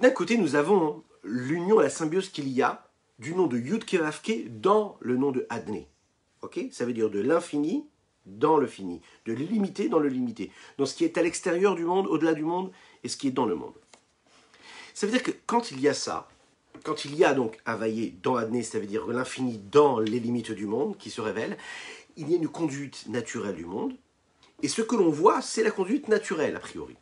D'un côté, nous avons l'union, la symbiose qu'il y a du nom de Yud Kevavke dans le nom de Adné. Okay, ça veut dire de l'infini dans le fini, de l'illimité dans le limité, dans ce qui est à l'extérieur du monde, au-delà du monde, et ce qui est dans le monde. Ça veut dire que quand il y a ça, quand il y a donc Havaïe dans Adné, ça veut dire l'infini dans les limites du monde qui se révèle, il y a une conduite naturelle du monde, et ce que l'on voit, c'est la conduite naturelle, a priori.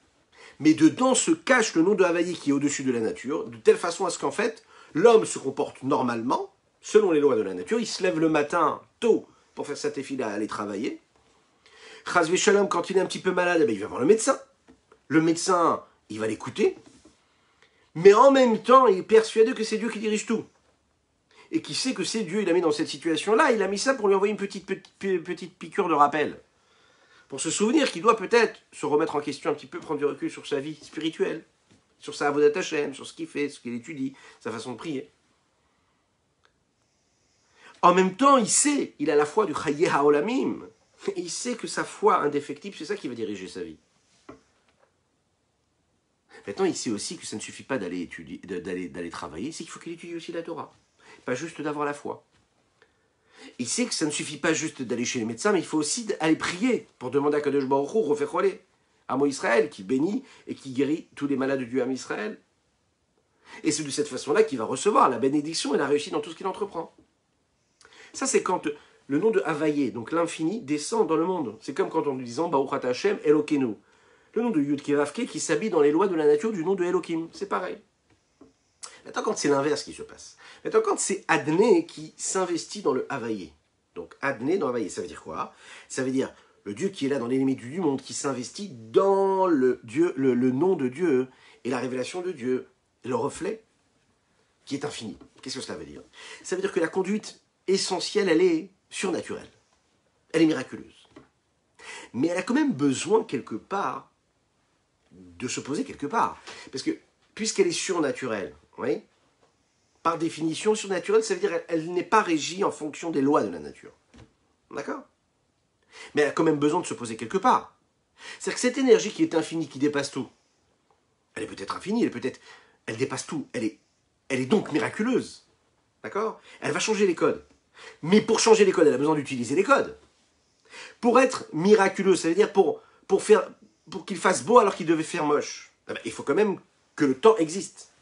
Mais dedans se cache le nom de Havaïe qui est au-dessus de la nature, de telle façon à ce qu'en fait, l'homme se comporte normalement, selon les lois de la nature, il se lève le matin tôt pour faire sa tefila, aller travailler. Chas v'shalom, quand il est un petit peu malade, il va voir le médecin. Le médecin, il va l'écouter. Mais en même temps, il est persuadé que c'est Dieu qui dirige tout. Et qui sait que c'est Dieu, il l'a mis dans cette situation-là, il a mis ça pour lui envoyer une petite piqûre de rappel. Pour se souvenir qu'il doit peut-être se remettre en question un petit peu, prendre du recul sur sa vie spirituelle, sur sa avodat Hashem, sur ce qu'il fait, ce qu'il étudie, sa façon de prier. En même temps, il a la foi du Chaye HaOlamim. Il sait que sa foi indéfectible, c'est ça qui va diriger sa vie. Maintenant, il sait aussi que ça ne suffit pas d'aller étudier, d'aller travailler, c'est qu'il faut qu'il étudie aussi la Torah. Pas juste d'avoir la foi. Il sait que ça ne suffit pas juste d'aller chez les médecins, mais il faut aussi aller prier pour demander à Kadosh Baruch Hu, refait cholé, à Mo Israël, qui bénit et qui guérit tous les malades du Ham Israël. Et c'est de cette façon-là qu'il va recevoir la bénédiction et la réussite dans tout ce qu'il entreprend. Ça, c'est quand le nom de Havaïe, donc l'infini, descend dans le monde. C'est comme quand on nous disant Baruch Ata Hashem Elokeinu. Le nom de Yud Kevavke qui s'habille dans les lois de la nature du nom de Elohim. C'est pareil. Maintenant, quand c'est l'inverse qui se passe. Maintenant, quand c'est Adné qui s'investit dans le Havaïe. Donc, Adné dans Havaïe, ça veut dire quoi? Ça veut dire le Dieu qui est là dans les limites du monde, qui s'investit dans le nom de Dieu et la révélation de Dieu, le reflet qui est infini. Qu'est-ce que cela veut dire? Ça veut dire que la conduite essentielle, elle est surnaturelle. Elle est miraculeuse. Mais elle a quand même besoin quelque part de se poser quelque part. Parce que, puisqu'elle est surnaturelle, oui, par définition, surnaturelle, ça veut dire qu'elle n'est pas régie en fonction des lois de la nature. D'accord? Mais elle a quand même besoin de se poser quelque part. C'est-à-dire que cette énergie qui est infinie, qui dépasse tout, elle est peut-être infinie, elle dépasse tout, elle est donc miraculeuse. D'accord? Elle va changer les codes. Mais pour changer les codes, elle a besoin d'utiliser les codes. Pour être miraculeuse, ça veut dire pour qu'il fasse beau alors qu'il devait faire moche. Il faut quand même que le temps existe.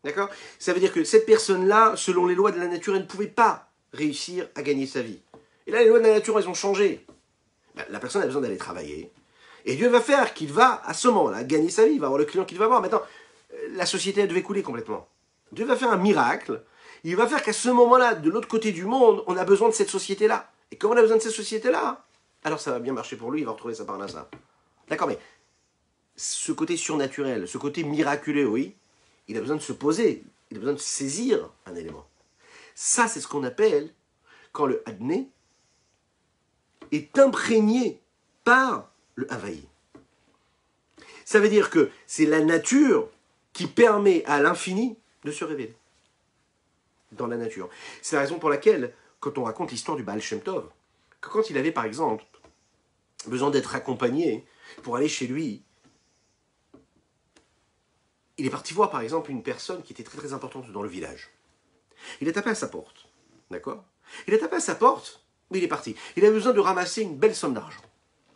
D'accord? Ça veut dire que cette personne-là, selon les lois de la nature, elle ne pouvait pas réussir à gagner sa vie. Et là, les lois de la nature, elles ont changé. La personne a besoin d'aller travailler. Et Dieu va faire qu'il va, à ce moment-là, gagner sa vie. Il va avoir le client qu'il va avoir. Maintenant, la société, elle devait couler complètement. Dieu va faire un miracle. Il va faire qu'à ce moment-là, de l'autre côté du monde, on a besoin de cette société-là. Et comme on a besoin de cette société-là, alors ça va bien marcher pour lui, il va retrouver sa parnassa. D'accord, mais ce côté surnaturel, ce côté miraculeux, oui, il a besoin de se poser, il a besoin de saisir un élément. Ça, c'est ce qu'on appelle, quand le Adné est imprégné par le Havaï. Ça veut dire que c'est la nature qui permet à l'infini de se révéler dans la nature. C'est la raison pour laquelle, quand on raconte l'histoire du Baal Shem Tov, que quand il avait par exemple besoin d'être accompagné pour aller chez lui, il est parti voir par exemple une personne qui était très très importante dans le village. Il a tapé à sa porte, d'accord? Il a tapé à sa porte, mais il est parti. Il a besoin de ramasser une belle somme d'argent.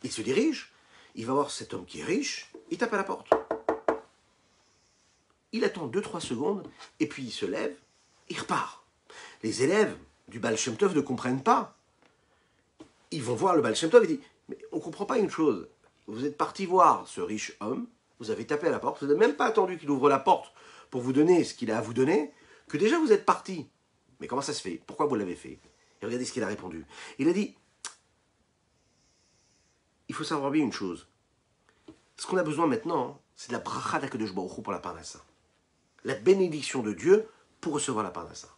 Il se dirige, il va voir cet homme qui est riche, il tape à la porte. Il attend 2-3 secondes, et puis il se lève, il repart. Les élèves du Baal Shem Tov ne comprennent pas. Ils vont voir le Baal Shem Tov et disent « Mais on ne comprend pas une chose. Vous êtes parti voir ce riche homme, vous avez tapé à la porte, vous n'avez même pas attendu qu'il ouvre la porte pour vous donner ce qu'il a à vous donner, que déjà vous êtes parti. Mais comment ça se fait? Pourquoi vous l'avez fait ?» Et regardez ce qu'il a répondu. Il a dit « Il faut savoir bien une chose. Ce qu'on a besoin maintenant, c'est de la bracha d'Akadosh Baruch Hu pour la parnassa. La bénédiction de Dieu pour recevoir la parnassa.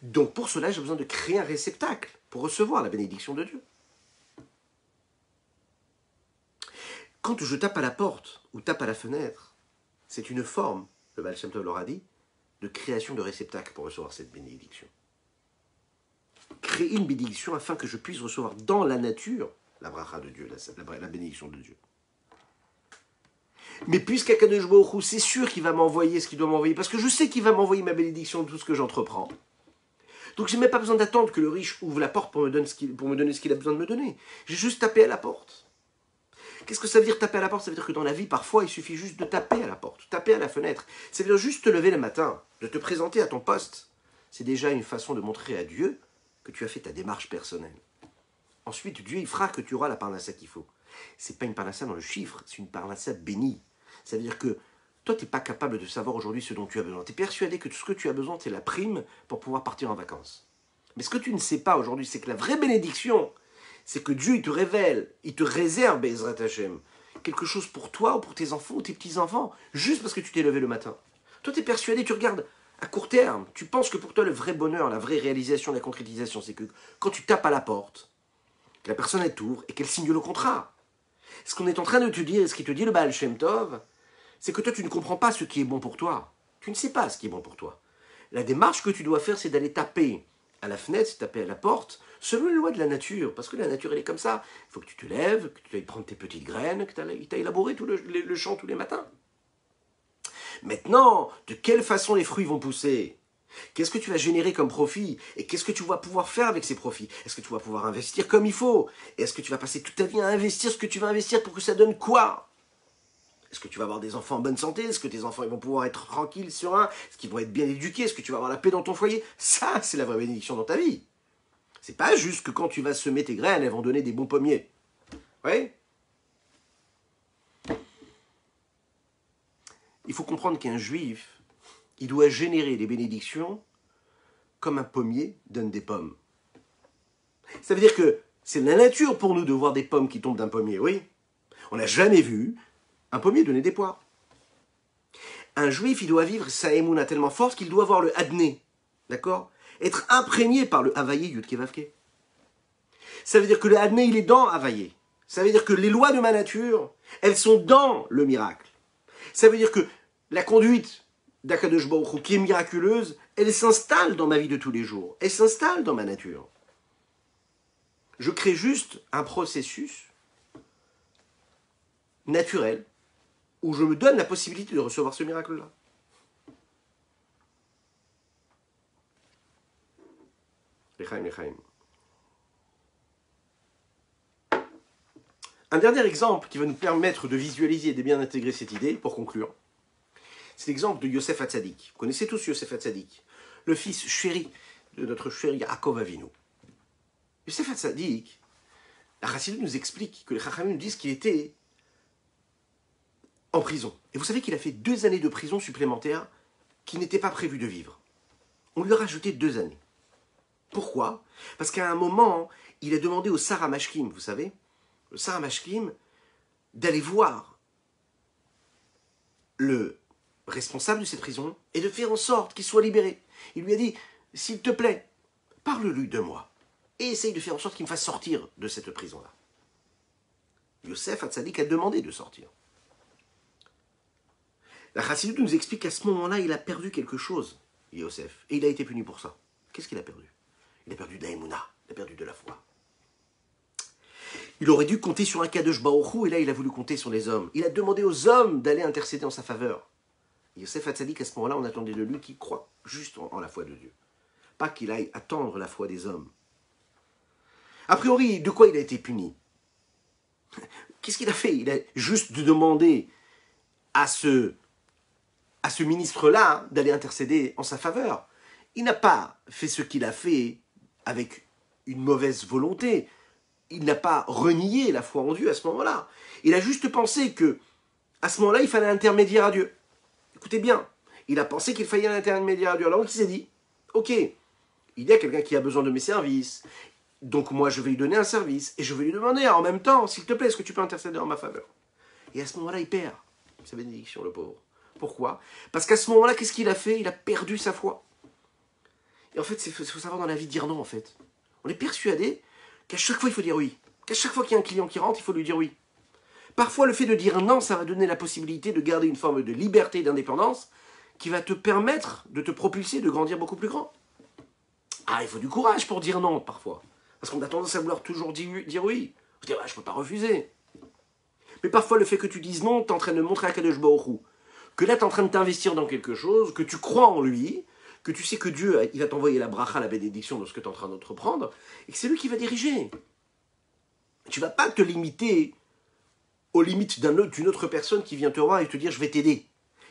Donc pour cela, j'ai besoin de créer un réceptacle pour recevoir la bénédiction de Dieu. Quand je tape à la porte ou tape à la fenêtre, c'est une forme, le Baal Shem Tov leur a dit, de création de réceptacle pour recevoir cette bénédiction. Créer une bénédiction afin que je puisse recevoir dans la nature la bracha de Dieu, la bénédiction de Dieu. Mais puisqu'Akadosh Baruch Hu, c'est sûr qu'il va m'envoyer ce qu'il doit m'envoyer, parce que je sais qu'il va m'envoyer ma bénédiction de tout ce que j'entreprends. Donc j'ai même pas besoin d'attendre que le riche ouvre la porte pour me donner ce qu'il a besoin de me donner. J'ai juste tapé à la porte. Qu'est-ce que ça veut dire taper à la porte? Ça veut dire que dans la vie, parfois, il suffit juste de taper à la porte, taper à la fenêtre. Ça veut dire juste te lever le matin, de te présenter à ton poste. C'est déjà une façon de montrer à Dieu que tu as fait ta démarche personnelle. Ensuite, Dieu, il fera que tu auras la parnassa qu'il faut. C'est pas une parnassa dans le chiffre, c'est une parnassa bénie. Ça veut dire que toi, tu n'es pas capable de savoir aujourd'hui ce dont tu as besoin. Tu es persuadé que tout ce que tu as besoin, c'est la prime pour pouvoir partir en vacances. Mais ce que tu ne sais pas aujourd'hui, c'est que la vraie bénédiction, c'est que Dieu, il te révèle, il te réserve, Bezrat Hashem, quelque chose pour toi ou pour tes enfants ou tes petits-enfants, juste parce que tu t'es levé le matin. Toi, tu es persuadé, tu regardes à court terme, tu penses que pour toi, le vrai bonheur, la vraie réalisation, la concrétisation, c'est que quand tu tapes à la porte, que la personne, elle t'ouvre et qu'elle signe le contrat. Ce qu'on est en train de te dire, et ce qui te dit le Baal Shem Tov, c'est que toi, tu ne comprends pas ce qui est bon pour toi. Tu ne sais pas ce qui est bon pour toi. La démarche que tu dois faire, c'est d'aller taper à la fenêtre, taper à la porte, selon les lois de la nature. Parce que la nature, elle est comme ça. Il faut que tu te lèves, que tu ailles prendre tes petites graines, que tu ailles labourer tout le champ tous les matins. Maintenant, de quelle façon les fruits vont pousser? Qu'est-ce que tu vas générer comme profit? Et qu'est-ce que tu vas pouvoir faire avec ces profits? Est-ce que tu vas pouvoir investir comme il faut? Est-ce que tu vas passer toute ta vie à investir ce que tu vas investir pour que ça donne quoi? Est-ce que tu vas avoir des enfants en bonne santé? Est-ce que tes enfants ils vont pouvoir être tranquilles, sereins? Est-ce qu'ils vont être bien éduqués? Est-ce que tu vas avoir la paix dans ton foyer? Ça, c'est la vraie bénédiction dans ta vie. C'est pas juste que quand tu vas semer tes graines, elles vont donner des bons pommiers. Oui? Il faut comprendre qu'un juif, il doit générer des bénédictions comme un pommier donne des pommes. Ça veut dire que c'est la nature pour nous de voir des pommes qui tombent d'un pommier, oui. On n'a jamais vu un pommier donner des poires. Un juif, il doit vivre sa émouna tellement forte qu'il doit voir le adné, d'accord? Être imprégné par le Havaïe Yudke Vavke. Ça veut dire que le adné, il est dans Havaïe. Ça veut dire que les lois de ma nature, elles sont dans le miracle. Ça veut dire que la conduite d'Akadosh Baruch Hu, qui est miraculeuse, elle s'installe dans ma vie de tous les jours. Elle s'installe dans ma nature. Je crée juste un processus naturel où je me donne la possibilité de recevoir ce miracle-là. L'Echaim, l'Echaim. Un dernier exemple qui va nous permettre de visualiser et de bien intégrer cette idée, pour conclure, c'est l'exemple de Yosef Hatzadik. Vous connaissez tous Yosef Hatzadik, le fils chéri de notre chéri Yaakov Avinu. Yosef Hatzadik, la Chassidut nous explique que les Chachamim nous disent qu'il était en prison. Et vous savez qu'il a fait 2 années de prison supplémentaires qui n'étaient pas prévues de vivre. On lui a rajouté 2 années. Pourquoi? Parce qu'à un moment, il a demandé au Sarah Mashkim, vous savez, le Sarah Mashkim, d'aller voir le responsable de cette prison et de faire en sorte qu'il soit libéré. Il lui a dit, s'il te plaît, parle-lui de moi et essaye de faire en sorte qu'il me fasse sortir de cette prison-là. Yosef Hatzadik a demandé de sortir. La Chassidut nous explique qu'à ce moment-là, il a perdu quelque chose, Yosef, et il a été puni pour ça. Qu'est-ce qu'il a perdu? Il a perdu de la émouna, il a perdu de la foi. Il aurait dû compter sur un Kadosh Baruch Hu, et là, il a voulu compter sur les hommes. Il a demandé aux hommes d'aller intercéder en sa faveur. Yosef Hatzadik, à ce moment-là, on attendait de lui qu'il croit juste en la foi de Dieu. Pas qu'il aille attendre la foi des hommes. A priori, de quoi il a été puni? Qu'est-ce qu'il a fait? Il a juste demandé à ce ministre-là d'aller intercéder en sa faveur. Il n'a pas fait ce qu'il a fait avec une mauvaise volonté. Il n'a pas renié la foi en Dieu à ce moment-là. Il a juste pensé que, à ce moment-là, il fallait un intermédiaire à Dieu. Écoutez bien, il a pensé qu'il fallait un intermédiaire à Dieu. Alors il s'est dit, ok, il y a quelqu'un qui a besoin de mes services, donc moi je vais lui donner un service, et je vais lui demander en même temps, s'il te plaît, est-ce que tu peux intercéder en ma faveur? Et à ce moment-là, il perd sa bénédiction, le pauvre. Pourquoi? Parce qu'à ce moment-là, qu'est-ce qu'il a fait? Il a perdu sa foi. Et en fait, il faut savoir dans la vie dire non, en fait. On est persuadé qu'à chaque fois, il faut dire oui. Qu'à chaque fois qu'il y a un client qui rentre, il faut lui dire oui. Parfois, le fait de dire non, ça va donner la possibilité de garder une forme de liberté et d'indépendance qui va te permettre de te propulser, de grandir beaucoup plus grand. Ah, il faut du courage pour dire non, parfois. Parce qu'on a tendance à vouloir toujours dire oui. On se dit, ah, je ne peux pas refuser. Mais parfois, le fait que tu dises non, tu es en train de montrer à Kadosh Baruch Hu que là, tu es en train de t'investir dans quelque chose, que tu crois en lui, que tu sais que Dieu, il va t'envoyer la bracha, la bénédiction de ce que tu es en train d'entreprendre, et que c'est lui qui va diriger. Tu ne vas pas te limiter aux limites d'une autre personne qui vient te voir et te dire « je vais t'aider ».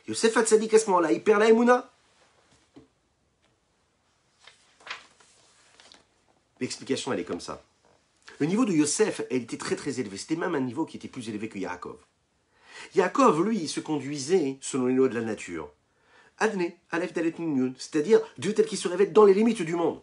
Yosef Hatzadik, à ce moment-là, il perd la Emouna. L'explication, elle est comme ça. Le niveau de Yosef, elle était très très élevé. C'était même un niveau qui était plus élevé que Yaakov. Yaakov, lui, il se conduisait selon les lois de la nature. Adne, Aleph Dalet Nun Yud, c'est-à-dire Dieu tel qu'il se révèle dans les limites du monde.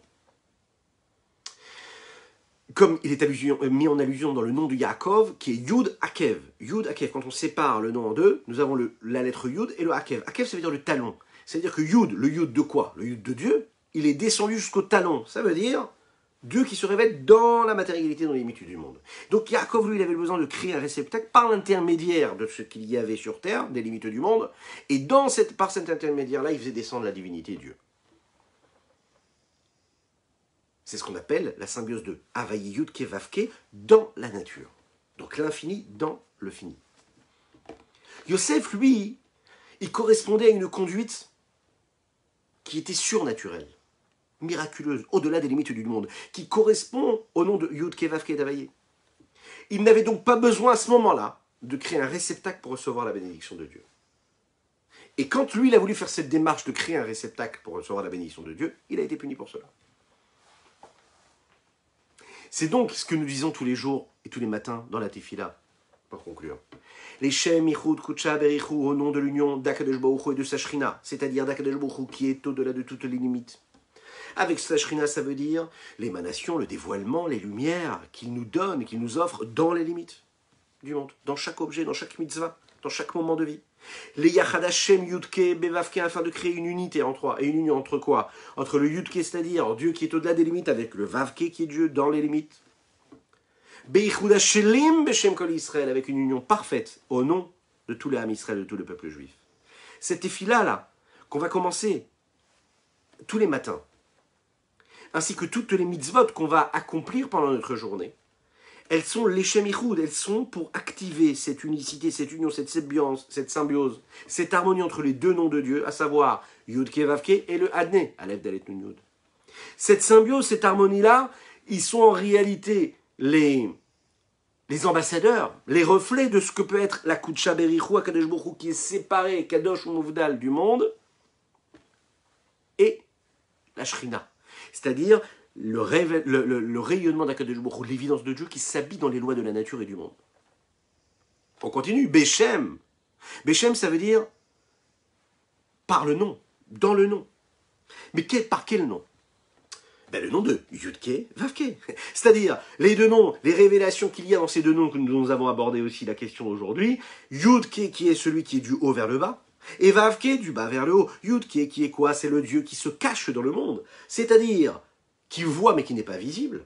Comme il est mis en allusion dans le nom de Yaakov, qui est Yud Akev. Yud Akev, quand on sépare le nom en deux, nous avons la lettre Yud et le Akev. Akev, ça veut dire le talon. C'est-à-dire que Yud, le Yud de quoi? Le Yud de Dieu, il est descendu jusqu'au talon. Ça veut dire Dieu qui se révèle dans la matérialité, dans les limites du monde. Donc Yaakov, lui, il avait besoin de créer un réceptacle par l'intermédiaire de ce qu'il y avait sur terre, des limites du monde, et par cet intermédiaire-là, il faisait descendre la divinité Dieu. C'est ce qu'on appelle la symbiose de Havayi Yudke Vavke dans la nature. Donc l'infini dans le fini. Yosef, lui, il correspondait à une conduite qui était surnaturelle, miraculeuse, au-delà des limites du monde, qui correspond au nom de Yudke Vavke d'Havayi. Il n'avait donc pas besoin à ce moment-là de créer un réceptacle pour recevoir la bénédiction de Dieu. Et quand lui, il a voulu faire cette démarche de créer un réceptacle pour recevoir la bénédiction de Dieu, il a été puni pour cela. C'est donc ce que nous disons tous les jours et tous les matins dans la Tefila, pour conclure. Les Shem, Ichud, Kucha, Berichu, au nom de l'union d'Akadosh Baruch Hu et de sa Shrina, c'est-à-dire d'Akadosh Baruch Hu qui est au-delà de toutes les limites. Avec sa Shrina, ça veut dire l'émanation, le dévoilement, les lumières qu'il nous donne, qu'il nous offre dans les limites du monde, dans chaque objet, dans chaque mitzvah, dans chaque moment de vie. Les Yachad Hashem Yudke Bevavke, afin de créer une unité en trois. Et une union entre quoi? Entre le Yudke, c'est-à-dire Dieu qui est au-delà des limites, avec le Vavke qui est Dieu dans les limites. Beichud Hashelim Beshem Kol Israël, avec une union parfaite au nom de tous les Ham Israël, de tout le peuple juif. Cette tefila-là, qu'on va commencer tous les matins, ainsi que toutes les mitzvot qu'on va accomplir pendant notre journée, elles sont l'Eshem Ichud, elles sont pour activer cette unicité, cette union, cette symbiose, cette harmonie entre les deux noms de Dieu, à savoir Yud Ke Vav Ke et le Adne, Aleph Dalet Nun Yud. Cette symbiose, cette harmonie-là, ils sont en réalité les ambassadeurs, les reflets de ce que peut être la Kudsha Berichu, Akadosh Baruch Hu, qui est séparé, Kadosh ou Mouvdal, du monde, et la Shrina, c'est-à-dire le rayonnement d'Akadosh Baruch Hu, l'évidence de Dieu qui s'habille dans les lois de la nature et du monde. On continue, Beshem. Beshem, ça veut dire par le nom, dans le nom. Mais par quel nom? Ben, le nom de Yudke, Vavke. C'est-à-dire, les deux noms, les révélations qu'il y a dans ces deux noms que nous avons abordé aussi la question aujourd'hui. Yudke, qui est celui qui est du haut vers le bas. Et Vavke, du bas vers le haut. Yudke, qui est quoi? C'est le Dieu qui se cache dans le monde. C'est-à-dire, qui voit mais qui n'est pas visible.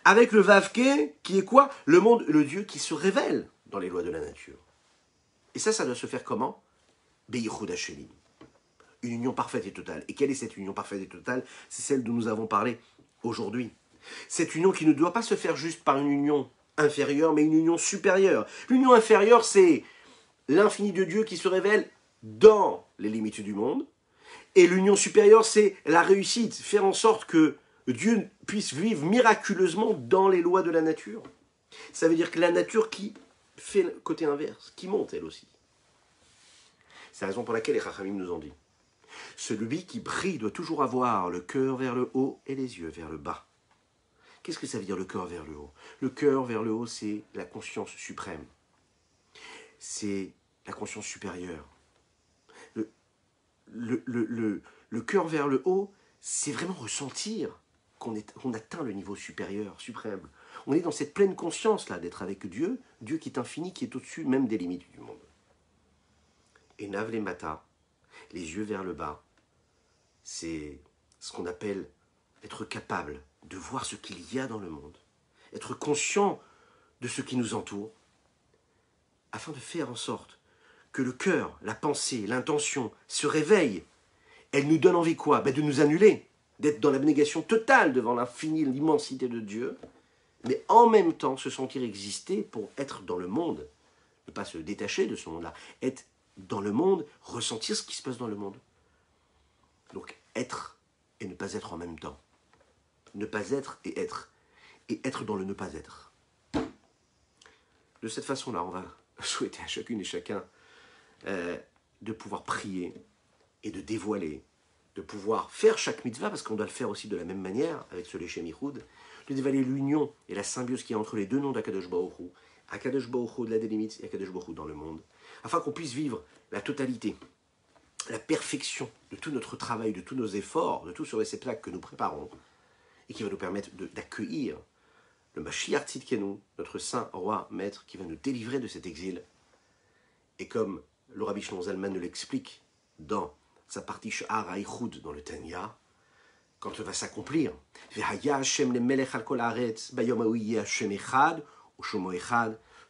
Avec le Vavke, qui est quoi? Le monde, le Dieu qui se révèle dans les lois de la nature. Et ça doit se faire comment? Beichud Hashelim. Une union parfaite et totale. Et quelle est cette union parfaite et totale? C'est celle dont nous avons parlé aujourd'hui. Cette union qui ne doit pas se faire juste par une union inférieure, mais une union supérieure. L'union inférieure, c'est l'infini de Dieu qui se révèle dans les limites du monde. Et l'union supérieure, c'est la réussite, faire en sorte que Dieu puisse vivre miraculeusement dans les lois de la nature. Ça veut dire que la nature qui fait le côté inverse, qui monte elle aussi. C'est la raison pour laquelle les Chachamim nous ont dit: celui qui brille doit toujours avoir le cœur vers le haut et les yeux vers le bas. Qu'est-ce que ça veut dire le cœur vers le haut? Le cœur vers le haut, c'est la conscience suprême. C'est la conscience supérieure. Le cœur vers le haut, c'est vraiment ressentir qu'on atteint le niveau supérieur, suprême. On est dans cette pleine conscience-là d'être avec Dieu, Dieu qui est infini, qui est au-dessus même des limites du monde. Et Navle Mata, les yeux vers le bas, c'est ce qu'on appelle être capable de voir ce qu'il y a dans le monde, être conscient de ce qui nous entoure, afin de faire en sorte que le cœur, la pensée, l'intention se réveillent. Elle nous donne envie quoi? De nous annuler, d'être dans l'abnégation totale devant l'infini, l'immensité de Dieu, mais en même temps se sentir exister pour être dans le monde ne pas se détacher de ce monde-là, être dans le monde, ressentir ce qui se passe dans le monde. Donc être et ne pas être en même temps. Ne pas être, et être dans le ne pas être. De cette façon-là, on va souhaiter à chacune et chacun de pouvoir prier et de dévoiler, de pouvoir faire chaque mitzvah, parce qu'on doit le faire aussi de la même manière, avec ce Leshem Yichud, de dévoiler l'union et la symbiose qu'il y a entre les deux noms d'Akadosh Baruch Hu, Akadosh Baruch Hu de la délimite et Akadosh Baruch Hu dans le monde, afin qu'on puisse vivre la totalité, la perfection de tout notre travail, de tous nos efforts, de tout sur ces plaques que nous préparons, et qui va nous permettre d'accueillir le Mashiach Tzidkenu, notre saint roi maître, qui va nous délivrer de cet exil. Et comme le Rabbi Shlomo Zalman nous l'explique dans sa partie Sha'ar HaYichud dans le Tanya, quand ça va s'accomplir,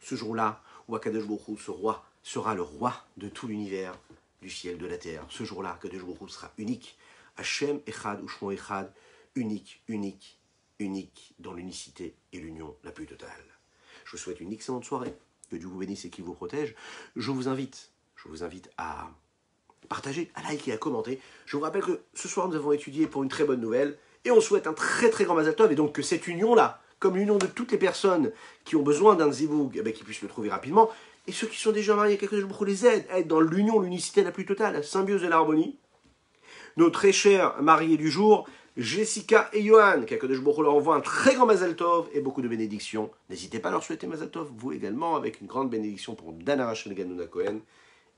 ce jour-là, où Akadosh Baruch Hu, ce roi, sera le roi de tout l'univers, du ciel, de la terre. Ce jour-là, Akadosh Baruch Hu sera unique. Hashem Echad ou Shmo Echad, unique, unique, unique, dans l'unicité et l'union la plus totale. Je vous souhaite une excellente soirée. Que Dieu vous bénisse et qu'il vous protège. Je vous invite à partager, à liker et à commenter. Je vous rappelle que ce soir, nous avons étudié pour une très bonne nouvelle et on souhaite un très très grand Mazal Tov, et donc que cette union-là, comme l'union de toutes les personnes qui ont besoin d'un zivoug, qu'ils puissent le trouver rapidement, et ceux qui sont déjà mariés, quelque chose pour les aide à être dans l'union, l'unicité la plus totale, la symbiose et l'harmonie. Nos très chers mariés du jour, Jessica et Johan, qu'Akadosh Baruch Hu leur envoie un très grand Mazal Tov et beaucoup de bénédictions. N'hésitez pas à leur souhaiter Mazal Tov, vous également, avec une grande bénédiction pour Dana Rachel Ganouna Cohen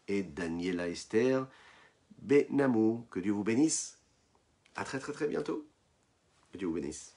et Daniela Esther Benamou. Que Dieu vous bénisse. À très très très bientôt. Que Dieu vous bénisse.